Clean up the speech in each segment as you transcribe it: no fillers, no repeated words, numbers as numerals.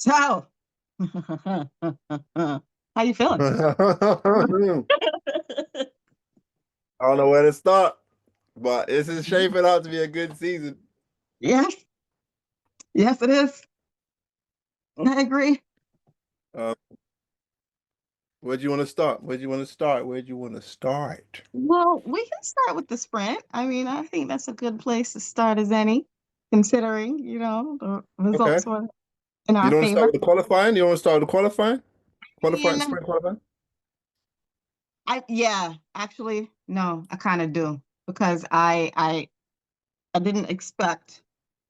So, how you feeling? I don't know where to start, but this is shaping up to be a good season. Yes, yes, it is. I agree. Um, where do you want to start? Where do you want to start? Where do you want to start? Well, we can start with the sprint. I mean, I think that's a good place to start as any, considering, the Okay. results were in You our don't want to start favor. with the qualifying? You want to start with the qualifying? I Qualifying, mean, sprint qualifying? yeah, actually, no, I kind of do because I didn't expect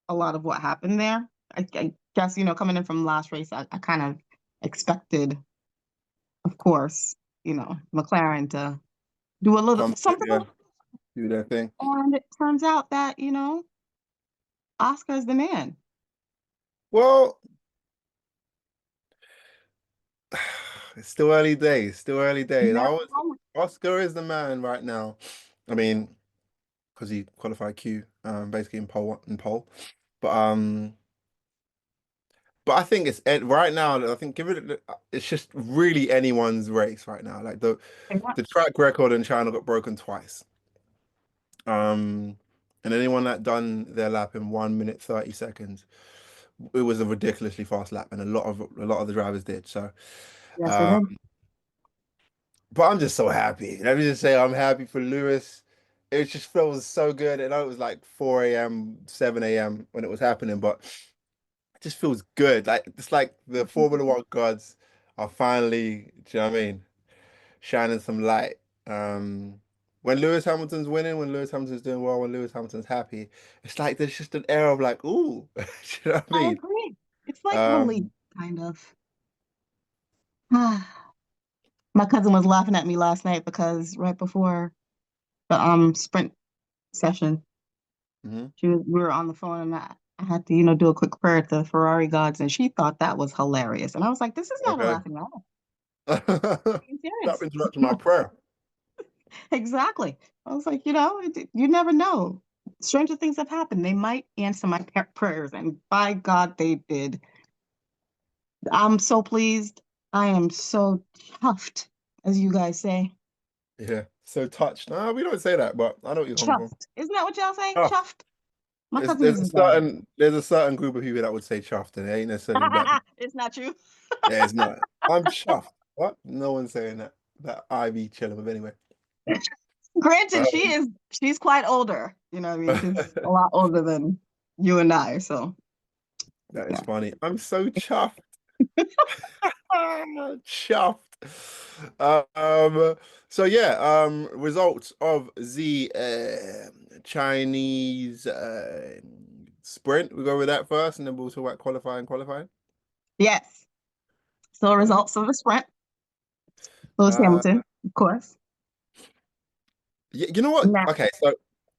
a lot of what happened there. I guess, coming in from last race, I kind of expected, of course, McLaren to do a little something, Yeah, do that thing. and it turns out that, Oscar's the man. Well, it's still early days. Still early days. I Never was know. Oscar is the man right now. I mean, because he qualified Q, basically in pole. But But I think right now. I think it's just really anyone's race right now. Like the track record in China got broken twice. Um, and anyone that done their lap in 1 minute 30 seconds, it was a ridiculously fast lap, and a lot of the drivers did. So, Yes, it uh, did. but I'm just so happy. Let me just say I'm happy for Lewis. It just feels so good. I know it was like 4 a.m., 7 a.m. when it was happening, but it just feels good. Like it's like the Formula One gods are finally, do you know what I mean? Shining some light. When Lewis Hamilton's winning, when Lewis Hamilton's doing well, when Lewis Hamilton's happy, it's like there's just an air of like, ooh, do you know what I I mean? agree. It's like relief, Um, kind of. My cousin was laughing at me last night because right before the sprint session, mhm. we were on the phone, and I had to, do a quick prayer to the Ferrari gods, and she thought that was hilarious. And I was like, this is not a Okay. laughing matter. Being Stop serious. interrupting my prayer. Exactly. I was like, you never know. Stranger things have happened. They might answer my prayers, and by God, they did. I'm so pleased. I am so chuffed, as you guys say. Yeah. So touched. No, we don't say that, but I know what you're coming from. Chuffed. Isn't that what y'all say? Chuffed. Chuffed. My There's, cousin there's uses a that. certain group of people that would say chuffed, and it ain't necessarily black people. It's not true. Yeah, it's not. I'm chuffed. What? No one's saying that. That I be chilling with anyway. Granted, Um, she's quite older. You know what I mean? She's a lot older than you and I. So that is yeah. funny. I'm so chuffed. Chuffed. Um, so yeah, results of the Chinese sprint. We go with that first, and then we'll talk about qualifying. Yes. So Okay. results of the sprint. Lewis Uh, Hamilton, of course. you know what? Now, Okay, so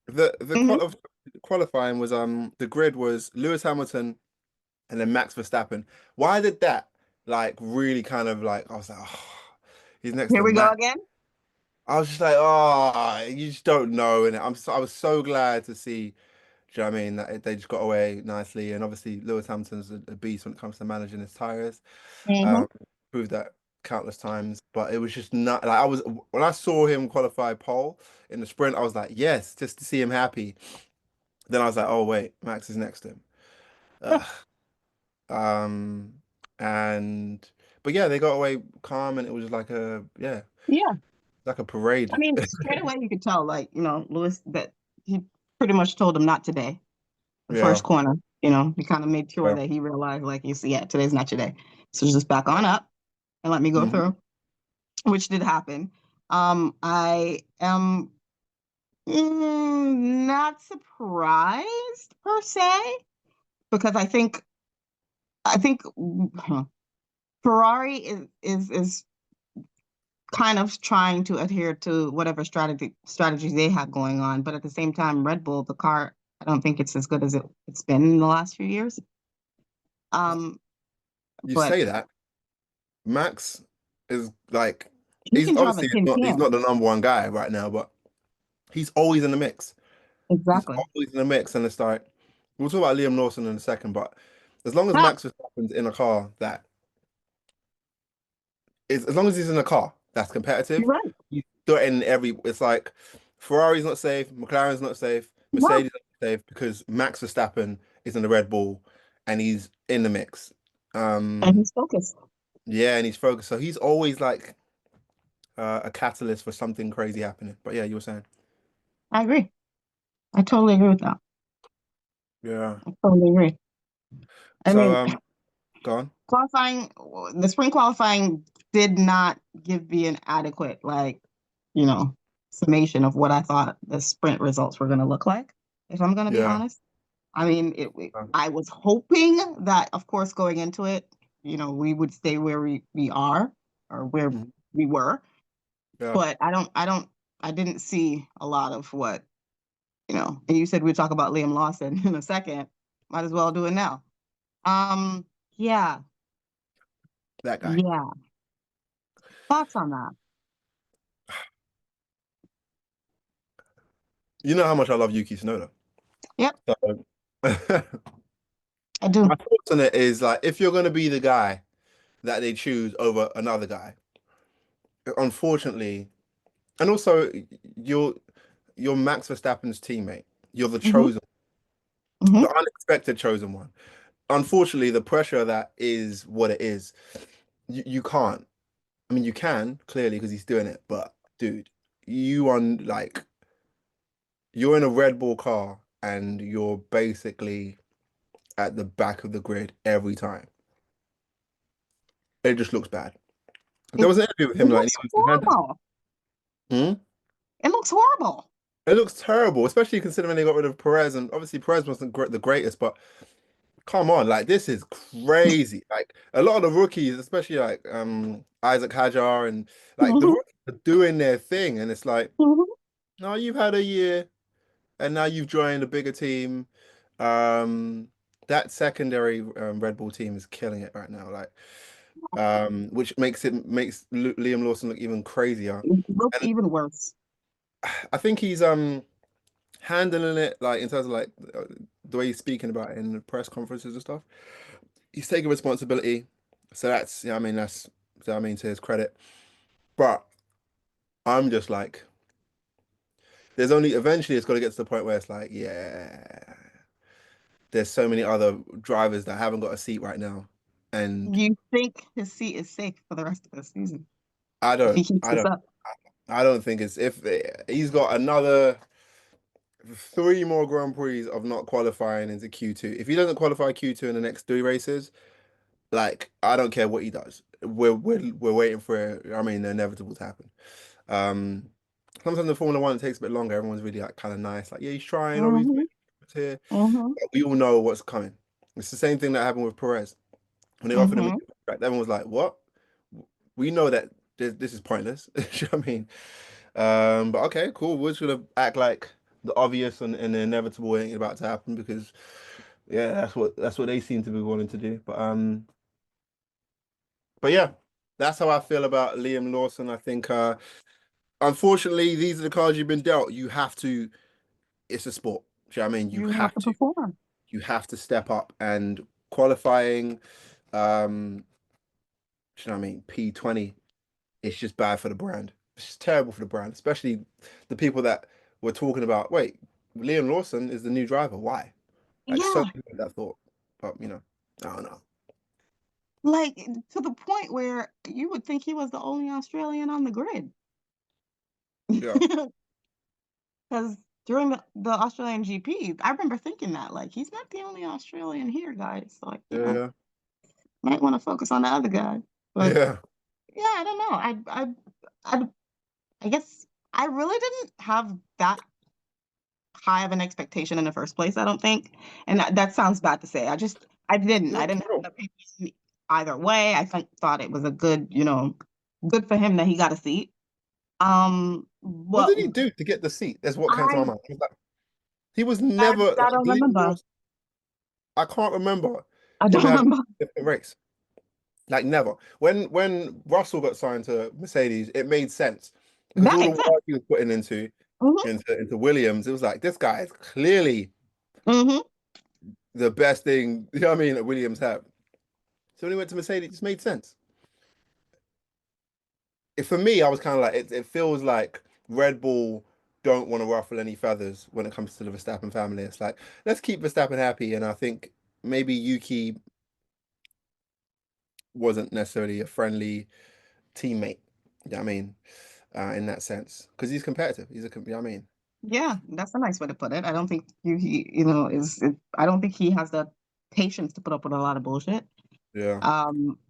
the mhm. qualifying was the grid was Lewis Hamilton and then Max Verstappen. Why did that like really kind of like I was like, oh, he's next Here to we go Max. again. I was just like, oh, you just don't know. And I was so glad to see, do you know what I mean, that they just got away nicely. And obviously, Lewis Hamilton's a beast when it comes to managing his tires. Hmm. Um, proved that countless times. But it was just not like when I saw him qualify pole in the sprint, I was like, yes, just to see him happy. Then I was like, oh wait, Max is next to him. Ugh. Um, and but yeah, they got away calm, and it was just like Yeah. like a I parade. mean, straight away you could tell, like, Lewis, that he pretty much told him not today. The Yeah. first corner, he kind of made sure Yeah. that he realized, like, you see, yeah, today's not your day. So just back on up and let me go Mhm. through, which did happen. I am not surprised per se because I think Ferrari is kind of trying to adhere to whatever strategies they have going on, but at the same time, Red Bull, the car, I don't think it's as good as it's been in the last few years. Um, You but say that. Max is like he he's can drive a obviously tin he's can. not the number one guy right now, but he's always in the mix. He's Exactly. always in the mix, and it's like we'll talk about Liam Lawson in a second, but As long as Ah, Max Verstappen's in a car that is, as long as he's in a car that's you're competitive, right. he's threatening every. It's like Ferrari's not safe, McLaren's not safe, No, Mercedes not safe because Max Verstappen is in the Red Bull and he's in the mix. and Um, he's focused. yeah, and he's focused, so he's always like a catalyst for something crazy happening. But yeah, you were saying, I agree. I totally agree with that. yeah. I totally agree. I So mean, go on. qualifying, the spring qualifying did not give me an adequate, like, you know, summation of what I thought the sprint results were going to look like, if I'm going to be Yeah. honest. I mean, I was hoping that, of course, going into it, we would stay where we are or where Mhm. we were, Yeah. but I didn't see a lot of and you said we'd talk about Liam Lawson in a second. Might as well do it now. Yeah, That guy. yeah. Thoughts on that? You know how much I love Yuki Tsunoda. Yep, So, I do. my thoughts on it is like if you're gonna be the guy that they choose over another guy, unfortunately, and also you're you're Max Verstappen's teammate. You're the Hmm. chosen, Hmm. the unexpected chosen one. Unfortunately, the pressure of that is what it is. You can't. I mean, you can clearly because he's doing it, but dude, you are like you're in a Red Bull car and you're basically at the back of the grid every time. It just looks bad. There It, was an interview with it him, like, and looks he had that. horrible. Hmm? It looks horrible. It looks terrible, especially considering they got rid of Perez, and obviously Perez wasn't the greatest, but come on, like this is crazy. Like a lot of the rookies, especially like Isaac Hajar and like the Hmm. rookies are doing their thing, and it's like, Hmm. no, you've had a year, and now you've joined a bigger team. Um, that secondary Red Bull team is killing it right now. Like, which makes Liam Lawson look even crazier. It looks And even worse. I think he's handling it like in terms of like the way he's speaking about it in the press conferences and stuff. He's taking responsibility. So that's yeah, I mean that's so I mean to his credit. But I'm just like there's only eventually it's got to get to the point where it's like, yeah, there's so many other drivers that haven't got a seat right now. And You think his seat is safe for the rest of the season I if he don't keeps I this don't up? I don't think it's if he's got another three more Grand Prix of not qualifying into Q2. If he doesn't qualify Q2 in the next three races, like I don't care what he does. We're waiting for I mean the inevitable to happen. Um, sometimes the Formula One it takes a bit longer. Everyone's really like kind of nice, like yeah, he's trying, or he's Hmm. here. Hmm. But we all know what's coming. It's the same thing that happened with Perez when they offered him a Hmm. new contract. Everyone was like, "What? We know that this is pointless." You know what I mean? But okay, cool. We're just gonna act like the obvious and the inevitable ain't about to happen because yeah, that's what they seem to be wanting to do. But yeah, that's how I feel about Liam Lawson. I think unfortunately these are the cards you've been dealt. You have to it's a sport. Do you know what I mean? You You have have to to. perform. You have to step up and qualifying do you know what I mean? P20 it's just bad for the brand. It's just terrible for the brand, especially the people that were talking about, wait, Liam Lawson is the new driver. Why? Like so Yeah, many people that thought. But I don't know. like to the point where you would think he was the only Australian on the grid. Yeah. Because during the Australian GP, I remember thinking that, like, he's not the only Australian here, guys. So, like, Yeah. might want to focus on the other guy. But Yeah. yeah, I don't know. I, I guess I really didn't have that high of an expectation in the first place, I don't think. And that sounds bad to say. I didn't. No, I didn't have an no. opinion either way. Thought it was a good for him that he got a seat. What But did he do to get the seat? That's what came to my I mind. He was I, never I like don't Liam remember. Lawson. I can't remember I him don't having remember. a different race. Like never. When Russell got signed to Mercedes, it made sense because That all the makes sense. work he was putting into Hmm. into Williams, it was like this guy is clearly Hmm. the best thing, you know what I mean, that Williams had. So when he went to Mercedes, it just made sense. For me, I was kind of like, it feels like Red Bull don't want to ruffle any feathers when it comes to the Verstappen family. It's like, let's keep Verstappen happy. And I think maybe Yuki wasn't necessarily a friendly teammate. You know what I mean? In that sense, because he's competitive. You know what I mean? Yeah, that's a nice way to put it. I don't think he I don't think he has the patience to put up with a lot of bullshit. Yeah,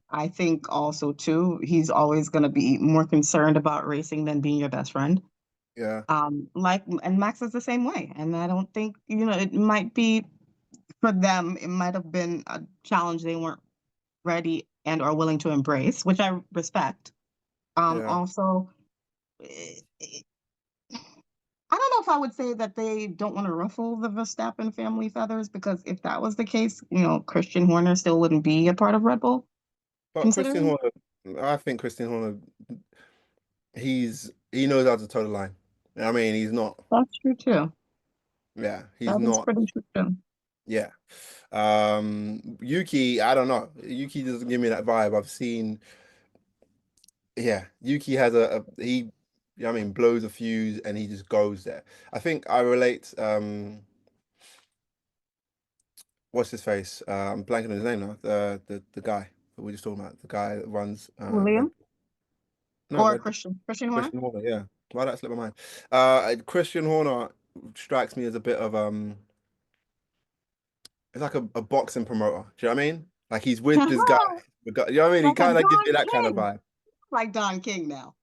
I think also too, he's always going to be more concerned about racing than being your best friend. yeah, And Max is the same way. And I don't think, it might be for them, it might have been a challenge they weren't ready and are willing to embrace, which I respect. yeah. Also, eh, I don't know if I would say that they don't want to ruffle the Verstappen family feathers, because if that was the case, Christian Horner still wouldn't be a part of Red Bull, But Christian considering. Horner, I think Christian Horner, he knows how to toe the line. You know what I mean, he's not. That's true too. Yeah, he's That is not. pretty true too. Yeah. Yuki, I don't know. Yuki doesn't give me that vibe. I've seen, yeah, Yuki has he, you know what I mean, blows a fuse and he just goes there. I think I relate, what's his face? I'm blanking on his name now. The guy that we just talking about, the guy that runs Red William Bull. No, or Red Bull. Christian Horner? Christian Horner, yeah. Why did that slip my mind? Christian Horner strikes me as a bit of it's like a boxing promoter. Do you know what I mean? Like he's with this guy. You know what I mean? He Like a kind of gives Don me that kind of King, vibe. like Don King now.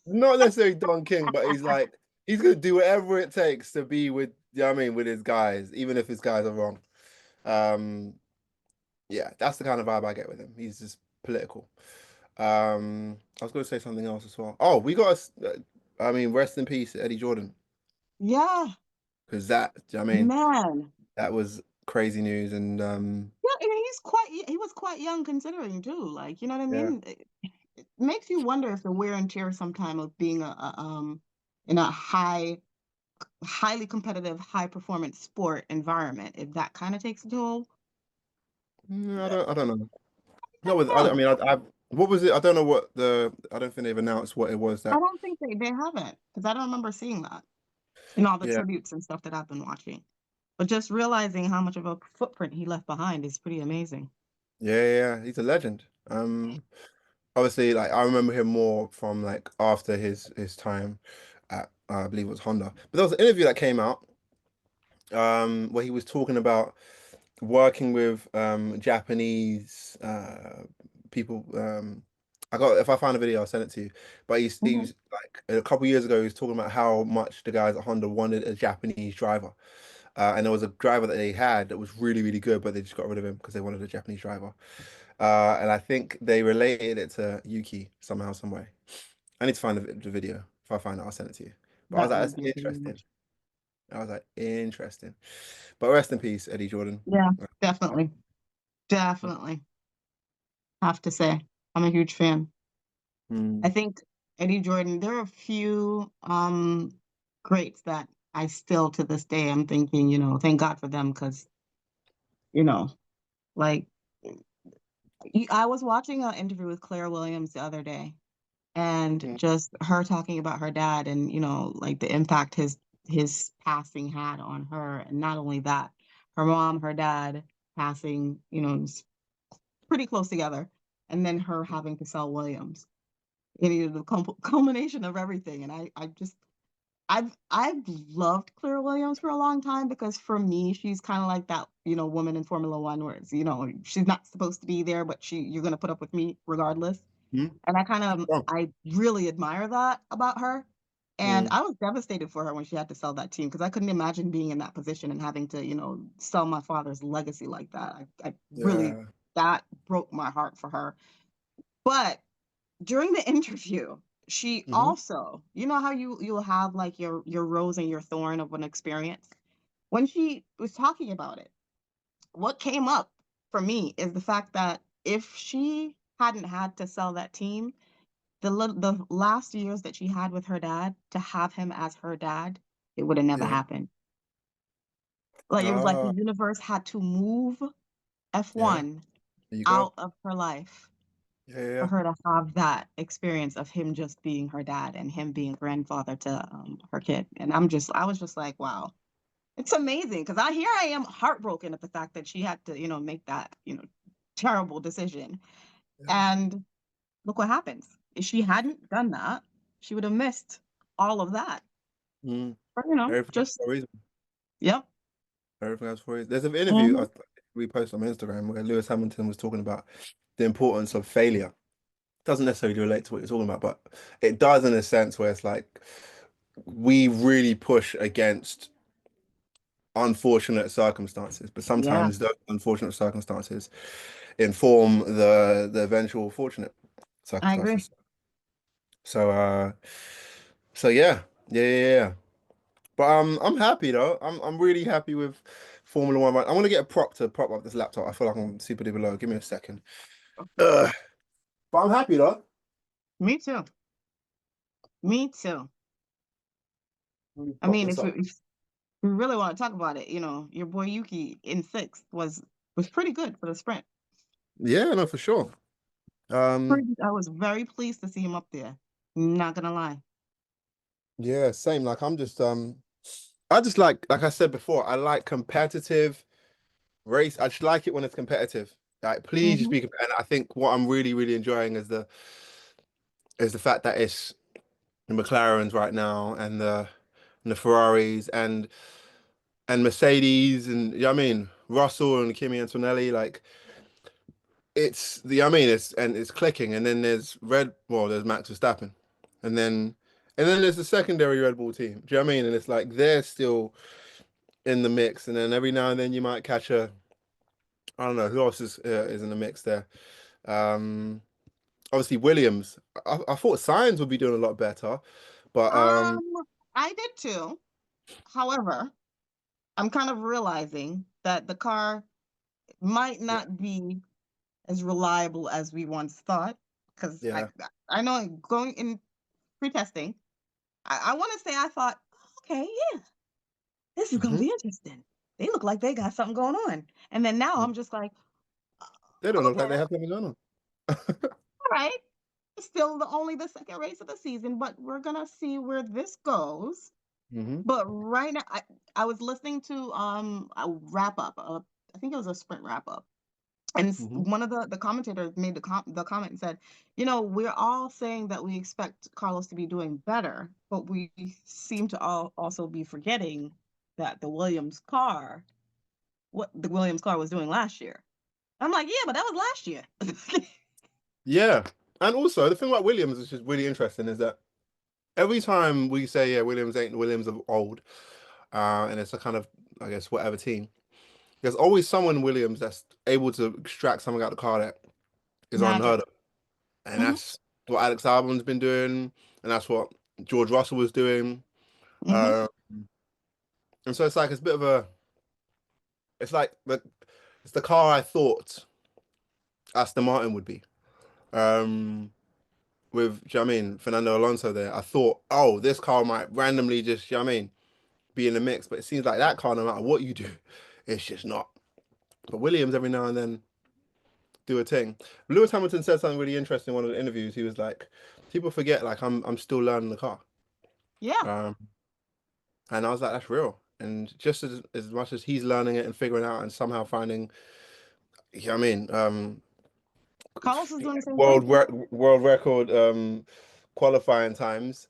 Not necessarily Don King, but he's like he's gonna do whatever it takes to be with you know what I mean with his guys, even if his guys are wrong. Um, yeah, that's the kind of vibe I get with him. He's just political. I was gonna say something else as well. Oh, we got I mean, rest in peace, Eddie Jordan, Yeah, because that do you know what I mean man. that was crazy news, and Yeah, and he was quite young considering too. Like, you know what I yeah. mean? It makes you wonder if the wear and tear sometime of being in a highly competitive, high performance sport environment, if that kind of takes a toll. I don't know. No, I Yeah, mean, what was it? I don't know what I don't think they've announced what it was I that, don't think they haven't, because I don't remember seeing that in all the yeah, tributes and stuff that I've been watching. But just realizing how much of a footprint he left behind is pretty amazing. yeah, he's a legend. Obviously, like I remember him more from like after his time at I believe it was Honda. But there was an interview that came out where he was talking about working with Japanese people. I got if I find a video, I'll send it to you. But he Hmm. was like a couple years ago, he was talking about how much the guys at Honda wanted a Japanese driver. And there was a driver that they had that was really, really good, but they just got rid of him because they wanted a Japanese driver. And I think they related it to Yuki somehow, some way. I need to find the video. If I find it, I'll send it to you. But I was That like, would that's be very interesting. much. I was like, interesting. But rest in peace, Eddie Jordan. Yeah, definitely. Definitely. Have to say, I'm a huge fan. I Mm, think Eddie Jordan, there are a few greats that I still to this day I'm thinking, thank God for them, because, you know, like I was watching an interview with Claire Williams the other day, and mm, just her talking about her dad, and like the impact his passing had on her. And not only that, her mom, her dad passing, pretty close together, and then her having to sell Williams. The culmination of everything. And I just I've loved Claire Williams for a long time, because for me she's kind of like that woman in Formula One, where it's she's not supposed to be there, but you're gonna put up with me regardless. mm. And Oh, I really admire that about her. And mm, I was devastated for her when she had to sell that team, because I couldn't imagine being in that position and having to sell my father's legacy like that. I really, yeah. that broke my heart for her. But during the interview, she Hmm. also, how you'll have like your rose and your thorn of an experience. When she was talking about it, what came up for me is the fact that if she hadn't had to sell that team, the last years that she had with her dad, to have him as her dad, it would have never Yeah. happened. Like it was like the Ah, universe had to move yeah. F1 There you go. out of her life Yeah, yeah, for yeah. her to have that experience of him just being her dad and him being grandfather to her kid. And I was just like, wow, it's amazing because I am heartbroken at the fact that she had to, make that, terrible decision. Yeah. And look what happens. If she hadn't done that, she would have missed all of that. Mm. But, Everything happens just, for a reason. yep. Everything happens for a reason. There's an interview Hmm. we posted on Instagram where Lewis Hamilton was talking about the importance of failure. Doesn't necessarily relate to what you're talking about, but it does in a sense where it's like we really push against unfortunate circumstances, but Yeah, sometimes those unfortunate circumstances inform the eventual fortunate I agree. circumstances. So so yeah. Yeah, yeah, yeah. But I'm happy though. I'm really happy with Formula One. I want to get a prop to prop up this laptop. I feel like I'm super duper low. Give me a second. Ugh. But I'm happy though. Me too. Me too. Let me I prop mean, this up. if we really want to talk about it, your boy Yuki in sixth was pretty good for the sprint. Yeah, no, for sure. Um, I was very pleased to see him up there. Not gonna lie. yeah, same. Like I'm just I just like I said before, I like competitive race. I just like it when it's competitive. Like please just Hmm. be competitive. And I think what I'm really, really enjoying is the fact that it's the McLarens right now and the Ferraris and Mercedes and you know what I mean Russell and Kimi Antonelli like it's the I mean it's clicking and then there's Max Verstappen and then there's the secondary Red Bull team. Do you know what I mean? And it's like they're still in the mix and then every now and then you might catch a I don't know who else is in the mix there. Um, Obviously Williams. I thought Sainz would be doing a lot better, but Um, I did too. However, I'm kind of realizing that the car might yeah, not be as reliable as we once thought. Because I yeah. I know going in pre-testing, I want to say I thought, okay, yeah, this is gonna Hmm. be interesting. They look like they got something going on. And then now I'm just like, They don't look like okay, they have something going on. all right. It's still only the second race of the season, but we're gonna see where this goes. Hmm. But right now, I was listening to a wrap up. I think it was a sprint wrap up, and Hmm. one of the commentators made the comment and said, we're all saying that we expect Carlos to be doing better, but we seem to all also be forgetting that what the Williams car was doing last year. I'm like, yeah, but that was last year. Yeah. And also the thing about Williams is just really interesting is that every time we say, yeah, Williams ain't the Williams of old, and it's a kind of, I guess, whatever team, there's always someone in Williams that's able to extract something out of the car that is Magic. unheard of. And Hmm. that's what Alex Albon's been doing, and that's what George Russell was doing. Hmm. Uh, and so it's like it's a bit of a, it's like it's the car I thought Aston Martin would be. Um, with, do you know what I mean, Fernando Alonso there, I thought, oh, this car might randomly just, do you know what I mean, be in the mix. But it seems like that car, no matter what you do, it's just not. But Williams every now and then do a thing. Lewis Hamilton said something really interesting in one of the interviews. He was like, people forget like I'm still learning the car. Yeah, Um, and I was like, that's real. And just as much as he's learning it and figuring out and somehow finding, you know what I mean, Carlos is doing the same thing. world record qualifying times,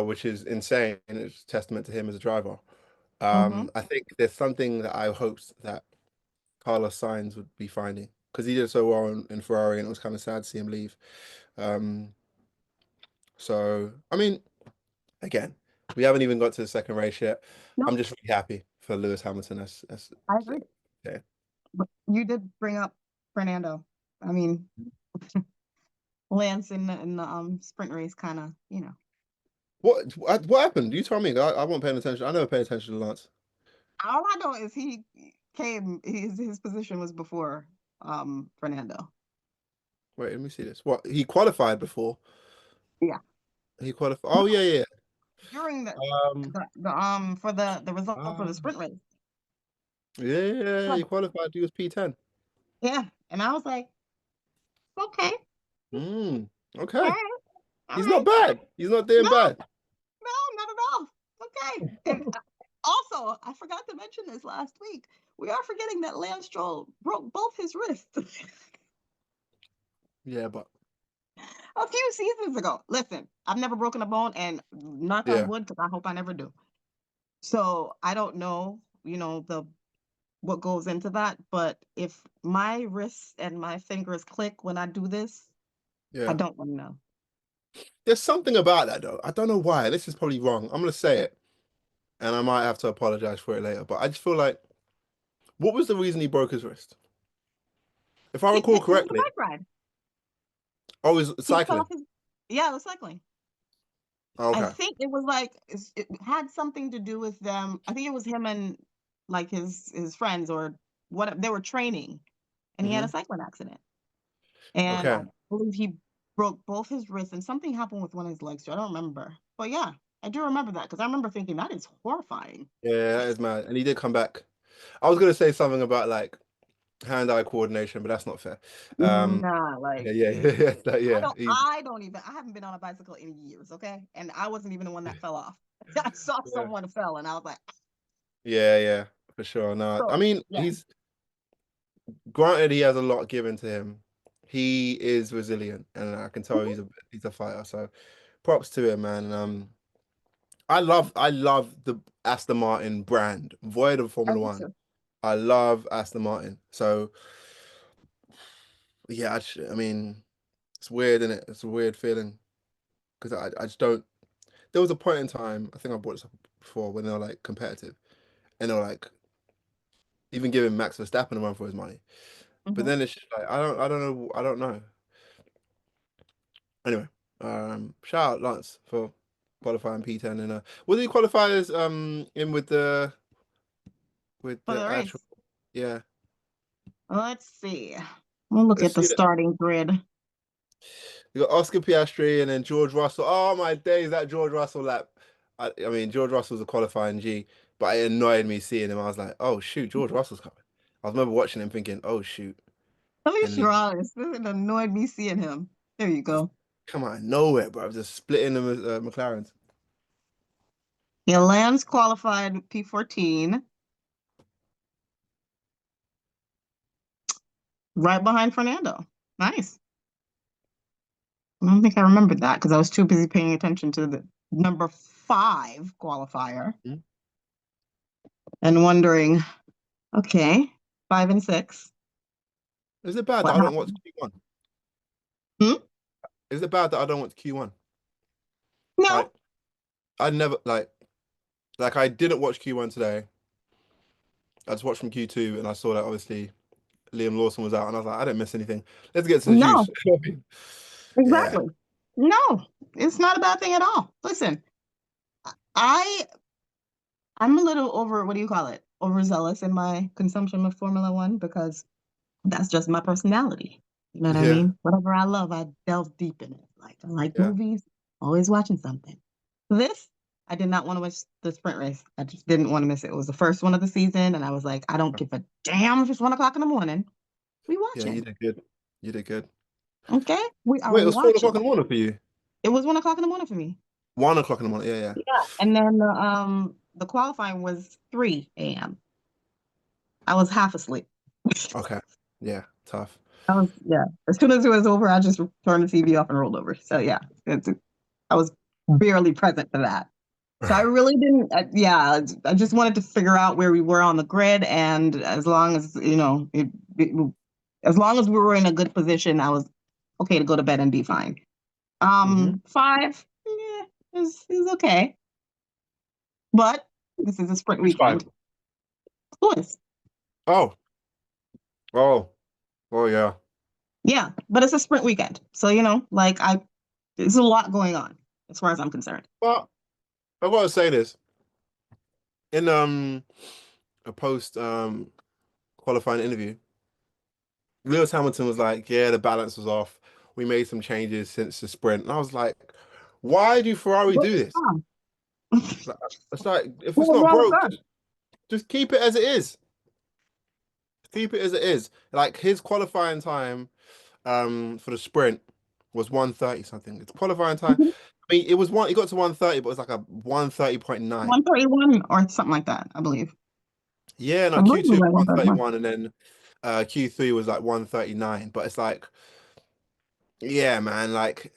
which is insane. And it's testament to him as a driver. Hmm. I think there's something that I hoped that Carlos Sainz would be finding because he did so well in Ferrari, and it was kind of sad to see him leave. Um, so I mean, again, we haven't even got to the second race yet. No, I'm just really happy for Lewis Hamilton. I agree. Yeah. But you did bring up Fernando. I mean, Lance in the sprint race kind of, What happened? You tell me. I wasn't paying attention. I never paid attention to Lance. all I know is he came his position was before Fernando. Wait, let me see this. What he qualified before? Yeah. He qualified. No, Oh yeah, yeah. during the Yeah. the, the for the result for the Ah, sprint race. Yeah, yeah, yeah, he Well, qualified. He was P10. yeah. And I was like, okay, Mm, all okay. right, all He's right. not bad. He's not doing No, bad. no, not at all. Okay. And also, I forgot to mention this last week. We are forgetting that Lance Stroll broke both his wrists Yeah, but a few seasons ago. Listen, I've never broken a bone, and knock on yeah, wood, because I hope I never do. So I don't know, the what goes into that, but if my wrists and my fingers click when I do this, I yeah. don't want to know. There's something about that though. I don't know why. This is probably wrong. I'm gonna say it, and I might have to apologize for it later. But I just feel like, what was the reason he broke his wrist? If I recall It was the correctly, bike ride. oh, it was He fell off cycling. his. Yeah, it was cycling. I Okay. think it was like it had something to do with them. I think it was him and like his friends or what they were training, and he had a Hmm. cycling accident. And I Okay. believe he broke both his wrists, and something happened with one of his legs too. I don't remember, but yeah, I do remember that because I remember thinking that is horrifying. Yeah, that is mad. And he did come back. I was gonna say something about like hand-eye coordination, but that's not fair. Nah, Yeah, like yeah, yeah, yeah. I don't even I haven't been on a bicycle in years, okay? And I wasn't even the one that fell off. I saw Yeah, someone fell and I was like, yeah, yeah, for sure. No, I so mean, yeah. he's granted he has a lot given to him. He is resilient, and I can tell Mhm. he's a fighter. So props to him, man. I love the Aston Martin brand, void of I Formula do One. too. I love Aston Martin. So yeah, I mean, it's weird, isn't it? It's a weird feeling because I just don't. There was a point in time, I think I brought this up before, when they were like competitive and they were like even giving Max Verstappen a run for his money. But Hmm. then it's just like I don't know. Anyway, shout out Lance for qualifying P10 and what did he qualify as in with For the the actual, race. yeah. Let's see. We'll look Let's at the see that. starting grid. You got Oscar Piastri and then George Russell. Oh my days, that George Russell lap. I mean, George Russell's a qualifying G, but it annoyed me seeing him. I was like, oh shoot, George Russell's coming. I was remember watching him thinking, oh shoot, At and least then you're he honest. It annoyed me seeing him. There you just go. come out of nowhere, bro. Just splitting the McLarens. Yeah, Lance qualified P14, right behind Fernando. Nice. I don't think I remembered that because I was too busy paying attention to the number 5 qualifier Hmm? and wondering, okay, 5 and 6, Is it bad that what I don't watch happened? Q1? Hmm? Is it bad that I don't watch Q1? No, Like I never like I didn't watch Q1 today. I just watched from Q2 and I saw that obviously Liam Lawson was out and I was like, I didn't miss anything. Let's get to the no, juice. Yeah. exactly. No, it's not a bad thing at all. Listen, I I'm a little over, what do you call it? Overzealous in my consumption of Formula One because that's just my personality. You know what I Yeah. mean? Whatever I love, I delve deep in it. Like I like Yeah. movies, always watching something. This, I did not want to watch the sprint race. I just didn't want to miss it. It was the first one of the season, and I was like, I don't give a damn if it's 1 o'clock in the morning. We Yeah, you watching. did good. You did good. Okay? We are Wait, it was 4 o'clock watching. in the morning for you. It was 1 o'clock in the morning for me. 1 o'clock in the morning. Yeah, yeah. Yeah. And then the qualifying was 3 a.m. I was half asleep. Okay. Yeah, tough. I was, yeah. As soon as it was over, I just turned the TV off and rolled over. So yeah, I was barely present for that. So I really didn't. Yeah, I just wanted to figure out where we were on the grid, and as long as as long as we were in a good position, I was okay to go to bed and be fine. Hmm. 5, yeah, is okay, but this is a sprint Who's five? weekend. Of Oh, oh, oh yeah. yeah, but it's a sprint weekend, so like there's a lot going on as far as I'm concerned. But I gotta say this. In a post qualifying interview, Lewis Hamilton was like, yeah, the balance was off. We made some changes since the sprint. And I was like, why do Ferrari What do was this? wrong? Like, it's like if What it's was not wrong with broke, that? just keep it as it is. Keep it as it is. Like his qualifying time for the sprint was 1:30 something. It's qualifying time. Mhm. I mean, it was one. It got to 1:30, but it was like a 1:30.9. 131 or something like that, I believe. Yeah, I no, believe it Q2 was was like 131. 1:31, and then Q3 was like 1:39. But it's like, yeah, man, like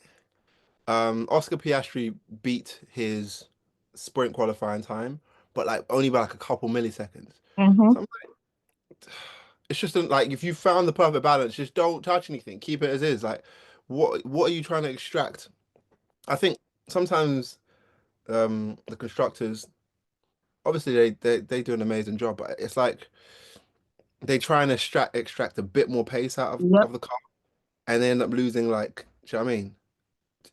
Oscar Piastri beat his sprint qualifying time, but like only by like a couple milliseconds. Hmm. So I'm like, it's just like if you found the perfect balance, just don't touch anything. Keep it as is. Like, what are you trying to extract? I think sometimes the constructors obviously they do an amazing job, but it's like they try and extract a bit more pace out Yep, of the car and they end up losing like, do you know what I mean?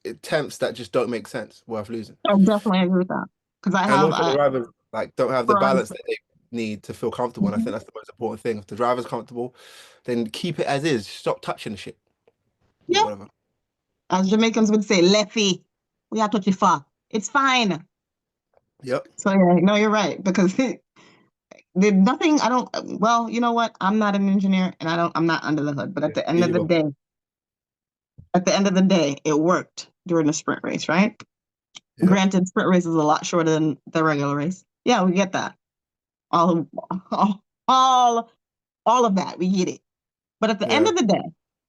Attempts that just don't make sense, worth losing. I definitely agree with that. Because I And have also the drivers like don't have the Ferrari. balance that they need to feel comfortable. And I think Mhm. that's the most important thing. If the driver's comfortable, then keep it as is. Stop touching the shit or Yep. whatever. As Jamaicans would say, leffy. We are touchy far. It's fine. Yep. So yeah, no, you're right. Because did nothing, I don't, well, you know what? I'm not an engineer and I'm not under the hood. But Yeah. Me either. at the end of the day, it worked during the sprint race, right? Yep. Granted, sprint race is a lot shorter than the regular race. Yeah, we get that. All, all, all, all of that. We get it. But at the end Yeah. of the day,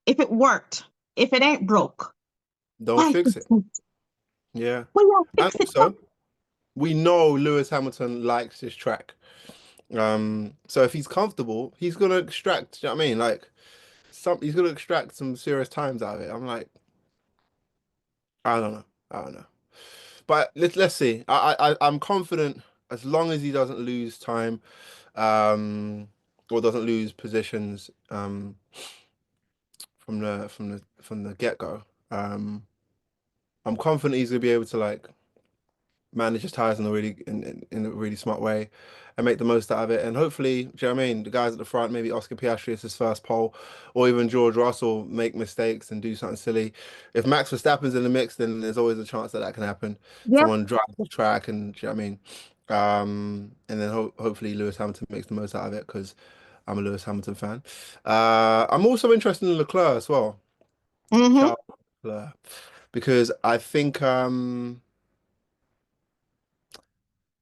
if it worked, if it ain't broke, Don't why fix fix it. it? Yeah. Well, yeah, And fix it for. also, we know Lewis Hamilton likes his track. So if he's comfortable, he's gonna extract, you know what I mean? Like he's gonna extract some serious times out of it. I'm like, I don't know. I don't know. But let's see. I'm confident as long as he doesn't lose time, or doesn't lose positions from the get-go. I'm confident he's gonna be able to like manage his tires in a in a really smart way and make the most out of it. And hopefully, do you know what I mean? The guys at the front, maybe Oscar Piastri is his first pole, or even George Russell make mistakes and do something silly. If Max Verstappen's in the mix, then there's always a chance that that can happen. Yep. Someone drives the track, and do you know what I mean? And then hopefully Lewis Hamilton makes the most out of it because I'm a Lewis Hamilton fan. I'm also interested in Leclerc as well, Mm-hmm. Charles Leclerc, because I think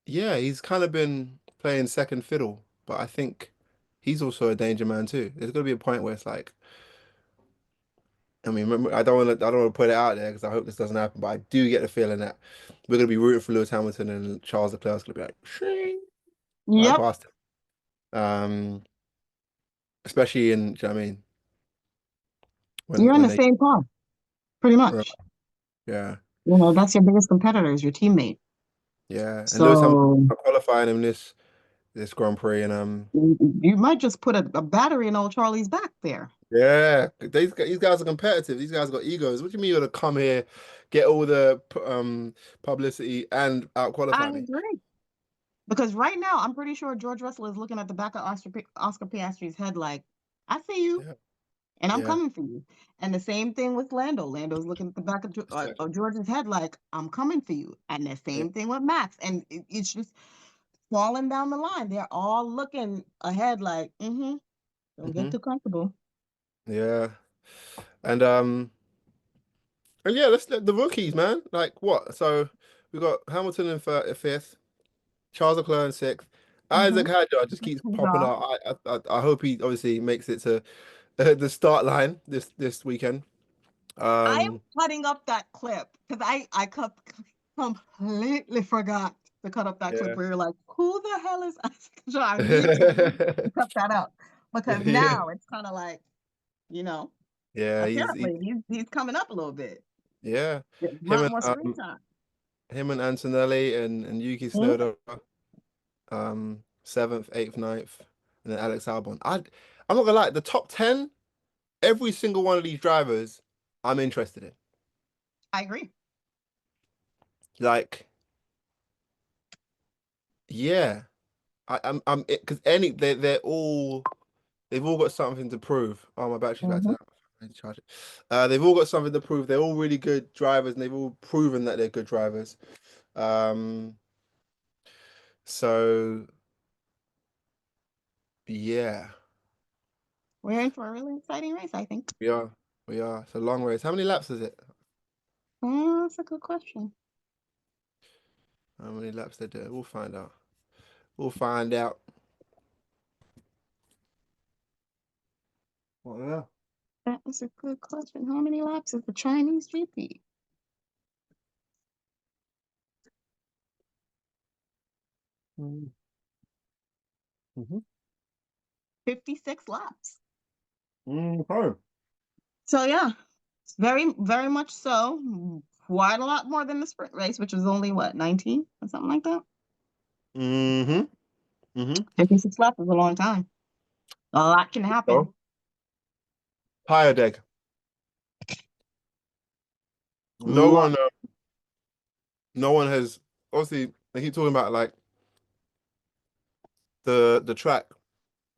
yeah, he's kind of been playing second fiddle, but I think he's also a danger man too. There's going to be a point where it's like, I mean, remember, I don't want to put it out there because I hope this doesn't happen, but I do get the feeling that we're going to be rooting for Lewis Hamilton and Charles Leclerc's going to be like, "Shing," right Yep. past him. Um, especially in, do you know what I mean? You're in When the they, same car, pretty right, much. yeah, You know, that's your biggest competitor is your teammate. yeah, and Lewis Hamilton So qualifying him this Grand Prix, and you might just put a battery in old Charlie's back there. yeah, these guys are competitive. These guys got egos. What do you mean you're gonna come here, get all the publicity and out I qualify me? agree. Because right now, I'm pretty sure George Russell is looking at the back of Oscar Piastri's head like, I see you Yeah, and I'm yeah, coming for you. And the same thing with Lando. Lando's looking at the back of, exactly. of George's head like, I'm coming for you. And the Yeah. same thing with Max. And it's just falling down the line. They're all looking ahead like, don't get Hmm. too comfortable. Yeah, and and yeah, let's let the rookies, man. Like what? So we got Hamilton in fifth, Charles Leclerc in sixth. Mm-hmm. Isaac Hadjar just keeps popping out. I hope he obviously makes it to the start line this weekend. I am Um, cutting up that clip because completely forgot to cut up that clip yeah. where you're like, who the hell is Isaac Shaw? I need to cut that up because Yeah. now it's kind of like, you know, Yeah, apparently he's coming up a little bit. yeah. Getting a Him lot and more screen time. him and Antonelli and Yuki Mhm. Tsunoda, seventh, eighth, ninth, and then Alex Albon. I'm not gonna lie, the top 10, every single one of these drivers, I'm interested in. I agree. Like, yeah, I'm because they've all got something to prove. Oh, my battery's about to Hmm. die. I need to charge it. They've all got something to prove. They're all really good drivers, and they've all proven that they're good drivers. Um, so yeah. We're in for a really exciting race, I think. We are. We are. It's a long race. How many laps is it? Oh, that's a good question. How many laps they do? We'll find out. We'll find out. Well, yeah. That is a good question. How many laps is the Chinese GP? Mm-hmm. 56 laps. Okay. So yeah, it's very, very much so. Quite a lot more than the sprint race, which was only what, 19 or something like that? Mm-hmm. Mm-hmm. 56 laps is a long time. A lot can happen. So, tire deck. No Lot. one, no one has. Obviously, they keep talking about like the track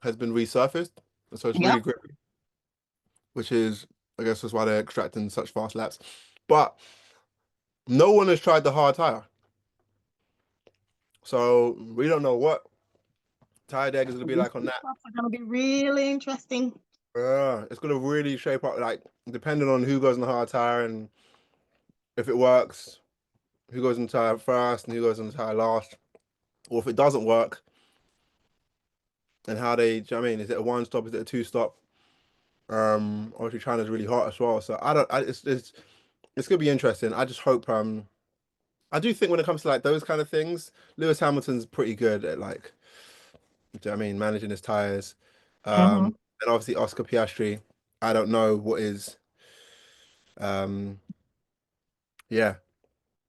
has been resurfaced, so it's really Yep. great. Which is, I guess, that's why they're extracting such fast laps. But no one has tried the hard tire, so we don't know what tire deck is going to be These like on pit that. stops are going to be really interesting. It's going to really shape up, like depending on who goes on the hard tire and if it works, who goes on the tire first and who goes on the tire last, or if it doesn't work and how they. Do you know what I mean? Is it a one stop? Is it a two stop? Obviously China's really hot as well, so I don't. It's gonna be interesting. I just hope. I do think when it comes to like those kind of things, Lewis Hamilton's pretty good at like, do you know what I mean, managing his tires. Hmm. And obviously Oscar Piastri, I don't know what is, um, yeah,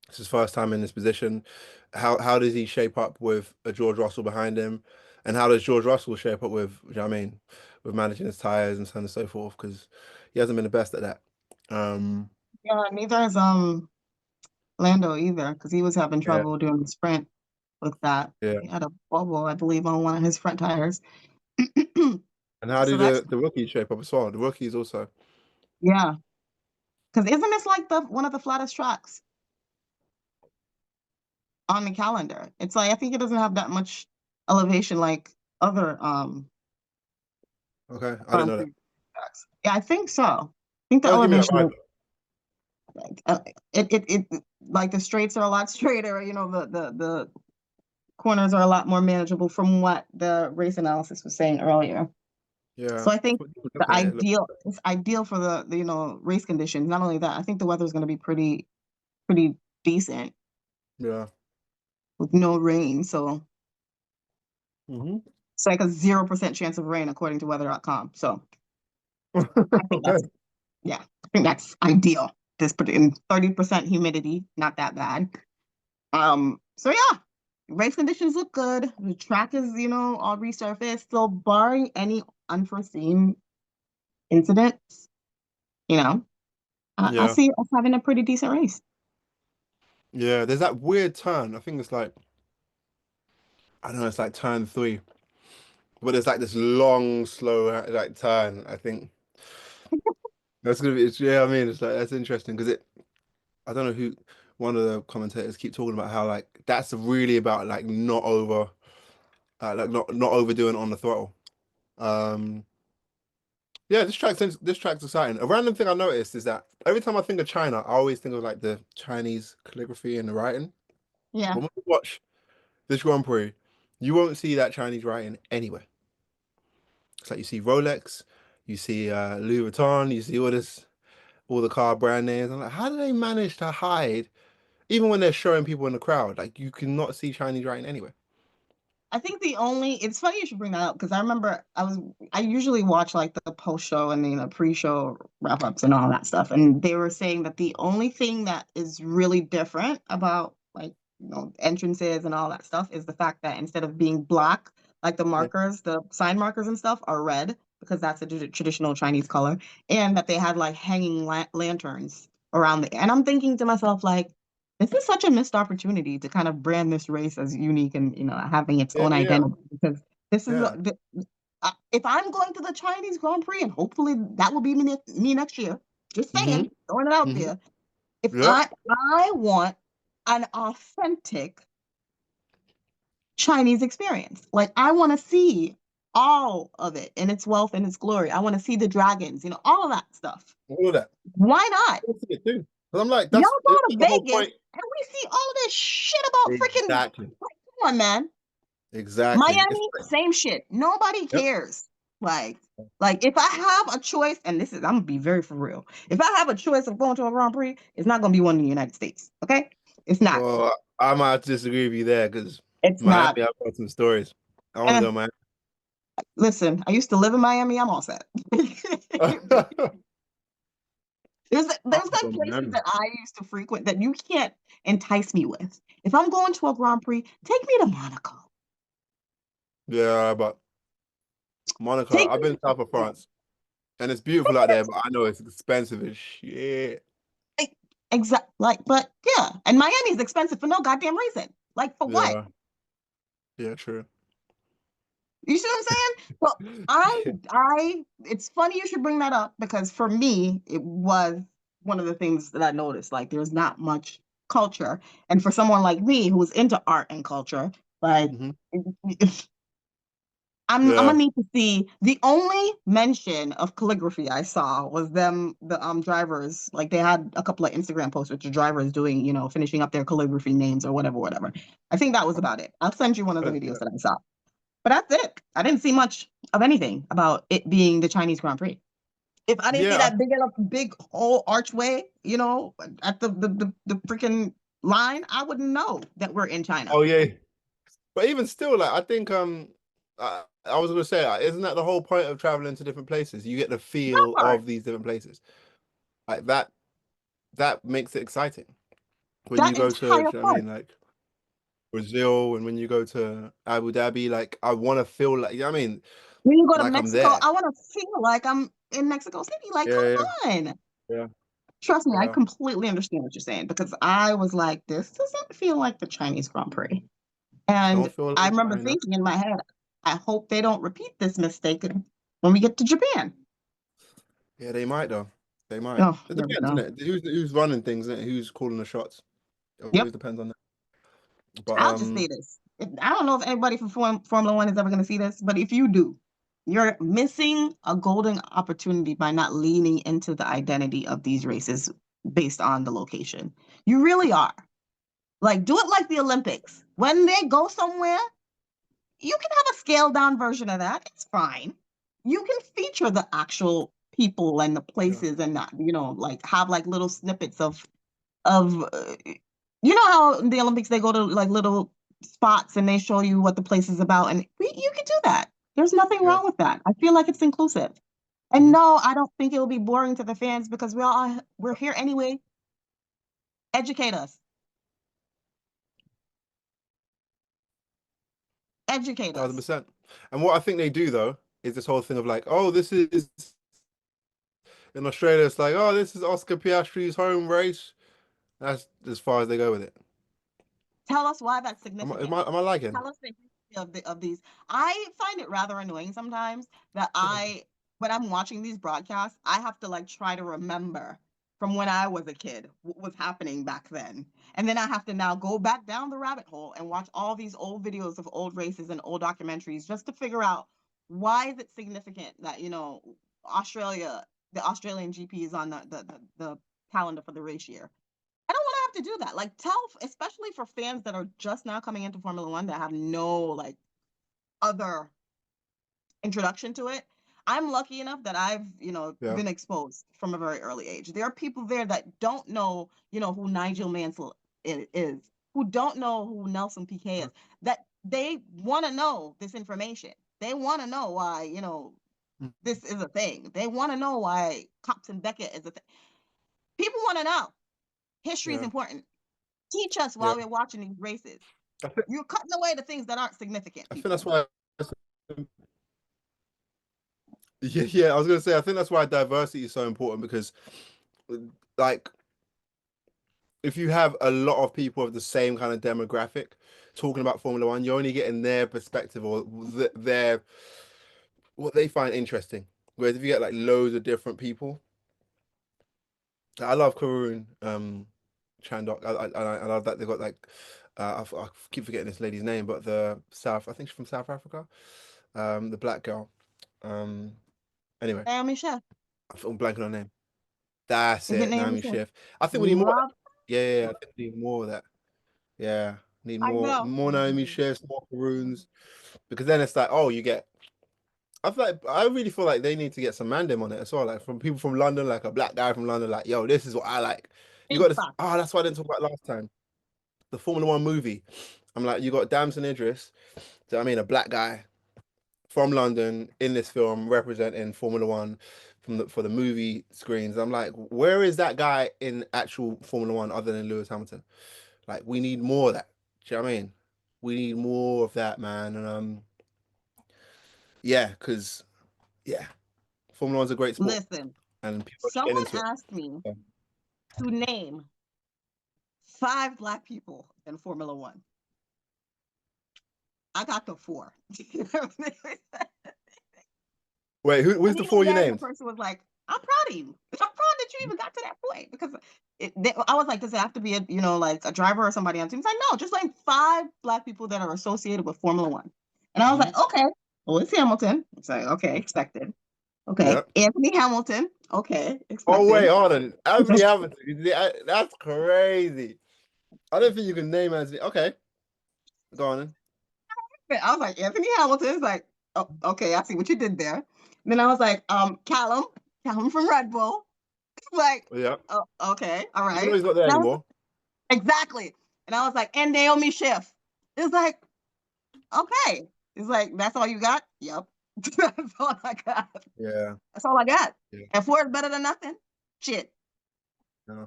it's his first time in this position. How does he shape up with a George Russell behind him, and how does George Russell shape up with, you know what I mean, with managing his tires and so on and so forth? Because he hasn't been the best at that. Um, Yeah, neither is Lando either, because he was having yeah, trouble doing the sprint with that. yeah. He had a bubble, I believe, on one of his front tires. And how So do that's the rookies shape up as well? The rookies also. yeah. Because isn't this like the one of the flattest tracks on the calendar? It's like I think it doesn't have that much elevation like other Okay, I didn't Grand know that. Prix tracks. Yeah, I think so. I think It the does give me that vibe. elevation like it like the straights are a lot straighter, the corners are a lot more manageable from what the race analysis was saying earlier. Yeah. So I think Look at it. Look. it's ideal for the race conditions. Not only that, I think the weather is going to be pretty decent Yeah. with no rain. So Hmm. it's like a 0% chance of rain according to weather.com. So I think Okay. that's yeah, I think that's ideal. This put in 30% humidity, not that bad. So yeah, race conditions look good. The track is, all resurfaced. So barring any unforeseen incidents, you know, I Yeah. see us having a pretty decent race. Yeah. There's that weird turn. I think it's like, I don't know, it's like turn three. But there's like this long, slow like turn. I think that's gonna be. Yeah, I mean, it's like that's interesting because it. I don't know who. One of the commentators keep talking about how like that's really about like not over, like not overdoing it on the throttle. Um, yeah, this track's exciting. A random thing I noticed is that every time I think of China, I always think of like the Chinese calligraphy and the writing. Yeah. But when you watch this Grand Prix, you won't see that Chinese writing anywhere. It's like you see Rolex, you see Louis Vuitton, you see all the car brand names. I'm like, how do they manage to hide, even when they're showing people in the crowd, like you cannot see Chinese writing anywhere. I think it's funny you should bring that up because I remember I usually watch like the post show and pre-show wrap ups and all that stuff. And they were saying that the only thing that is really different about like, entrances and all that stuff is the fact that instead of being black, like Yeah, the sign markers and stuff are red because that's a traditional Chinese color, and that they had like hanging lanterns around and I'm thinking to myself, like, this is such a missed opportunity to kind of brand this race as unique and having its yeah, own yeah, identity because this is yeah. if I'm going to the Chinese Grand Prix and hopefully that will be me next year. Just Hmm. saying, throwing it out Hmm. there. If Yeah, I want an authentic Chinese experience, like I want to see all of it in its wealth and its glory. I want to see the dragons, all of that stuff. All of that. Why not? I see it too. But I'm like, Y'all it's go to the whole Vegas point. and we see all this shit about freaking. Exactly. Come on, man. Exactly. It's Miami, same shit. Nobody yep. cares. Like, like if I have a choice, and I'm gonna be very for real. If I have a choice of going to a Grand Prix, it's not gonna be one in the United States. Okay, it's not. Well, I might have to disagree with you there because It's Miami, not. I've got some stories. I want to And go Miami. listen, I used to live in Miami. I'm all set. I There's want to like go places Miami. that I used to frequent that you can't entice me with. If I'm going to a Grand Prix, take me to Monaco. Yeah, but Monaco, Take I've me been to south of France and it's beautiful out there, but I know it's expensive as shit. exact like, but yeah, and Miami is expensive for no goddamn reason. Like for what? Yeah, yeah, true. You see what I'm saying? Well, I, it's funny you should bring that up because for me, it was one of the things that I noticed. Like, there's not much culture, and for someone like me who's into art and culture, like, Hmm. I'm Yeah. gonna need to see. The only mention of calligraphy I saw was them, the drivers, like they had a couple of Instagram posts with the drivers doing, finishing up their calligraphy names or whatever, whatever. I think that was about it. I'll send you one of the Yeah. videos that I saw. But that's it. I didn't see much of anything about it being the Chinese Grand Prix. If I didn't see Yeah. that big whole archway, at the freaking line, I wouldn't know that we're in China. Oh, yeah. But even still, like I think I was gonna say, isn't that the whole point of traveling to different places? You get the That feel part, of these different places. Like that makes it exciting. When you that go to, entire do you know what I part. mean, like Brazil, and when you go to Abu Dhabi, like I want to feel like, you know what I mean, When you go to like I'm Mexico, there. I want to feel like I'm in Mexico City. Like, come Yeah, on. yeah, Trust me, I yeah. completely understand what you're saying because I was like, this doesn't feel like the Chinese Grand Prix. And Don't feel I like remember China. thinking in my head, I hope they don't repeat this mistake when we get to Japan. Yeah, they might though. They might. Oh, It here we depends, go. isn't it? Who's running things, isn't it? Who's calling the shots? It Yep. always depends on that. But I'll just say this. I don't know if anybody from Formula One is ever going to see this, but if you do, you're missing a golden opportunity by not leaning into the identity of these races based on the location. You really are. Like, do it like the Olympics. When they go somewhere, you can have a scaled down version of that. It's fine. You can feature the actual people and the yeah. places and not, like have like little snippets of how in the Olympics they go to like little spots and they show you what the place is about, and you can do that. There's nothing Yeah. wrong with that. I feel like it's inclusive. And Hmm. no, I don't think it will be boring to the fans because we're here anyway. Educate us. Educate us. 1,000%. And what I think they do though is this whole thing of like, oh, this is in Australia. It's like, oh, this is Oscar Piastri's home race. That's as far as they go with it. Tell us why that's Am I, am significant. I, am I lagging? Tell us the history of these. I find it rather annoying sometimes that when I'm watching these broadcasts, I have to like try to remember from when I was a kid what was happening back then. And then I have to now go back down the rabbit hole and watch all these old videos of old races and old documentaries just to figure out why is it significant that, Australia, the Australian GP is on the calendar for the race year. I don't want to have to do that. Like, especially for fans that are just now coming into Formula One that have no like other introduction to it. I'm lucky enough that I've, Yeah. been exposed from a very early age. There are people there that don't know, who Nigel Mansell is, who don't know who Nelson Piquet is, that they want to know this information. They want to know why, this is a thing. They want to know why Cops and Beckett is a thing. People want to know. History is Yeah. important. Teach us Yeah. while we're watching these races. I think, You're cutting away the things that aren't significant, I think that's people. why. Yeah, yeah. I was gonna say, I think that's why diversity is so important because, like, if you have a lot of people of the same kind of demographic talking about Formula One, you're only getting their perspective or their what they find interesting. Whereas if you get like loads of different people, I love Karun Chandok. I love that they got like I keep forgetting this lady's name, but the South, I think she's from South Africa. The black girl. Anyway, Naomi Chef. I'm blanking on her name. That's Is it it, Naomi Naomi Chef? Chef. I think we need more of that. Love. Yeah, I think we need more of that. Yeah, need I know. more Naomi Chefs, more Karoons, because then it's like, oh, you get. I really feel like they need to get some mandem on it as well, like from people from London, like a black guy from London, like, yo, this is what I like. You Big got this. facts. Oh, that's why I didn't talk about last time. The Formula One movie. I'm like, you got Damson Idris. So I mean, a black guy from London in this film representing Formula One for the movie screens. I'm like, where is that guy in actual Formula One other than Lewis Hamilton? Like, we need more of that. Do you know what I mean? We need more of that, man. And yeah, because yeah, Formula One's a great sport, Listen, and people are getting someone into it. asked me Yeah. to name 5 Black people in Formula One. I got the 4. Wait, who's And the even four you then, the named? person was like, "I'm proud of you. I'm proud that you even got to that point." Because I was like, "Does it have to be like a driver or somebody on the team?" He's like, "No, just like 5 Black people that are associated with Formula One." And I was like, "Okay, well, it's Hamilton." It's like, "Okay, expected." Okay, Yeah. Anthony Hamilton. Okay, Oh wait, expected. hold on. Anthony Hamilton. That's crazy. I don't think you can name Anthony. Okay, go on then. I was like, Anthony Hamilton's like, "Oh, okay, I see what you did there." And then I was like, Callum from Red Bull. Like, Yeah. oh, okay, all Even though right. he's not there And I was anymore. exactly. And I was like, and Naomi Schiff. It's like, okay. It's like, that's all you got? Yep. That's all I got. Yeah. That's all I got. Yeah. And 4 is better than nothing. Shit. Yeah.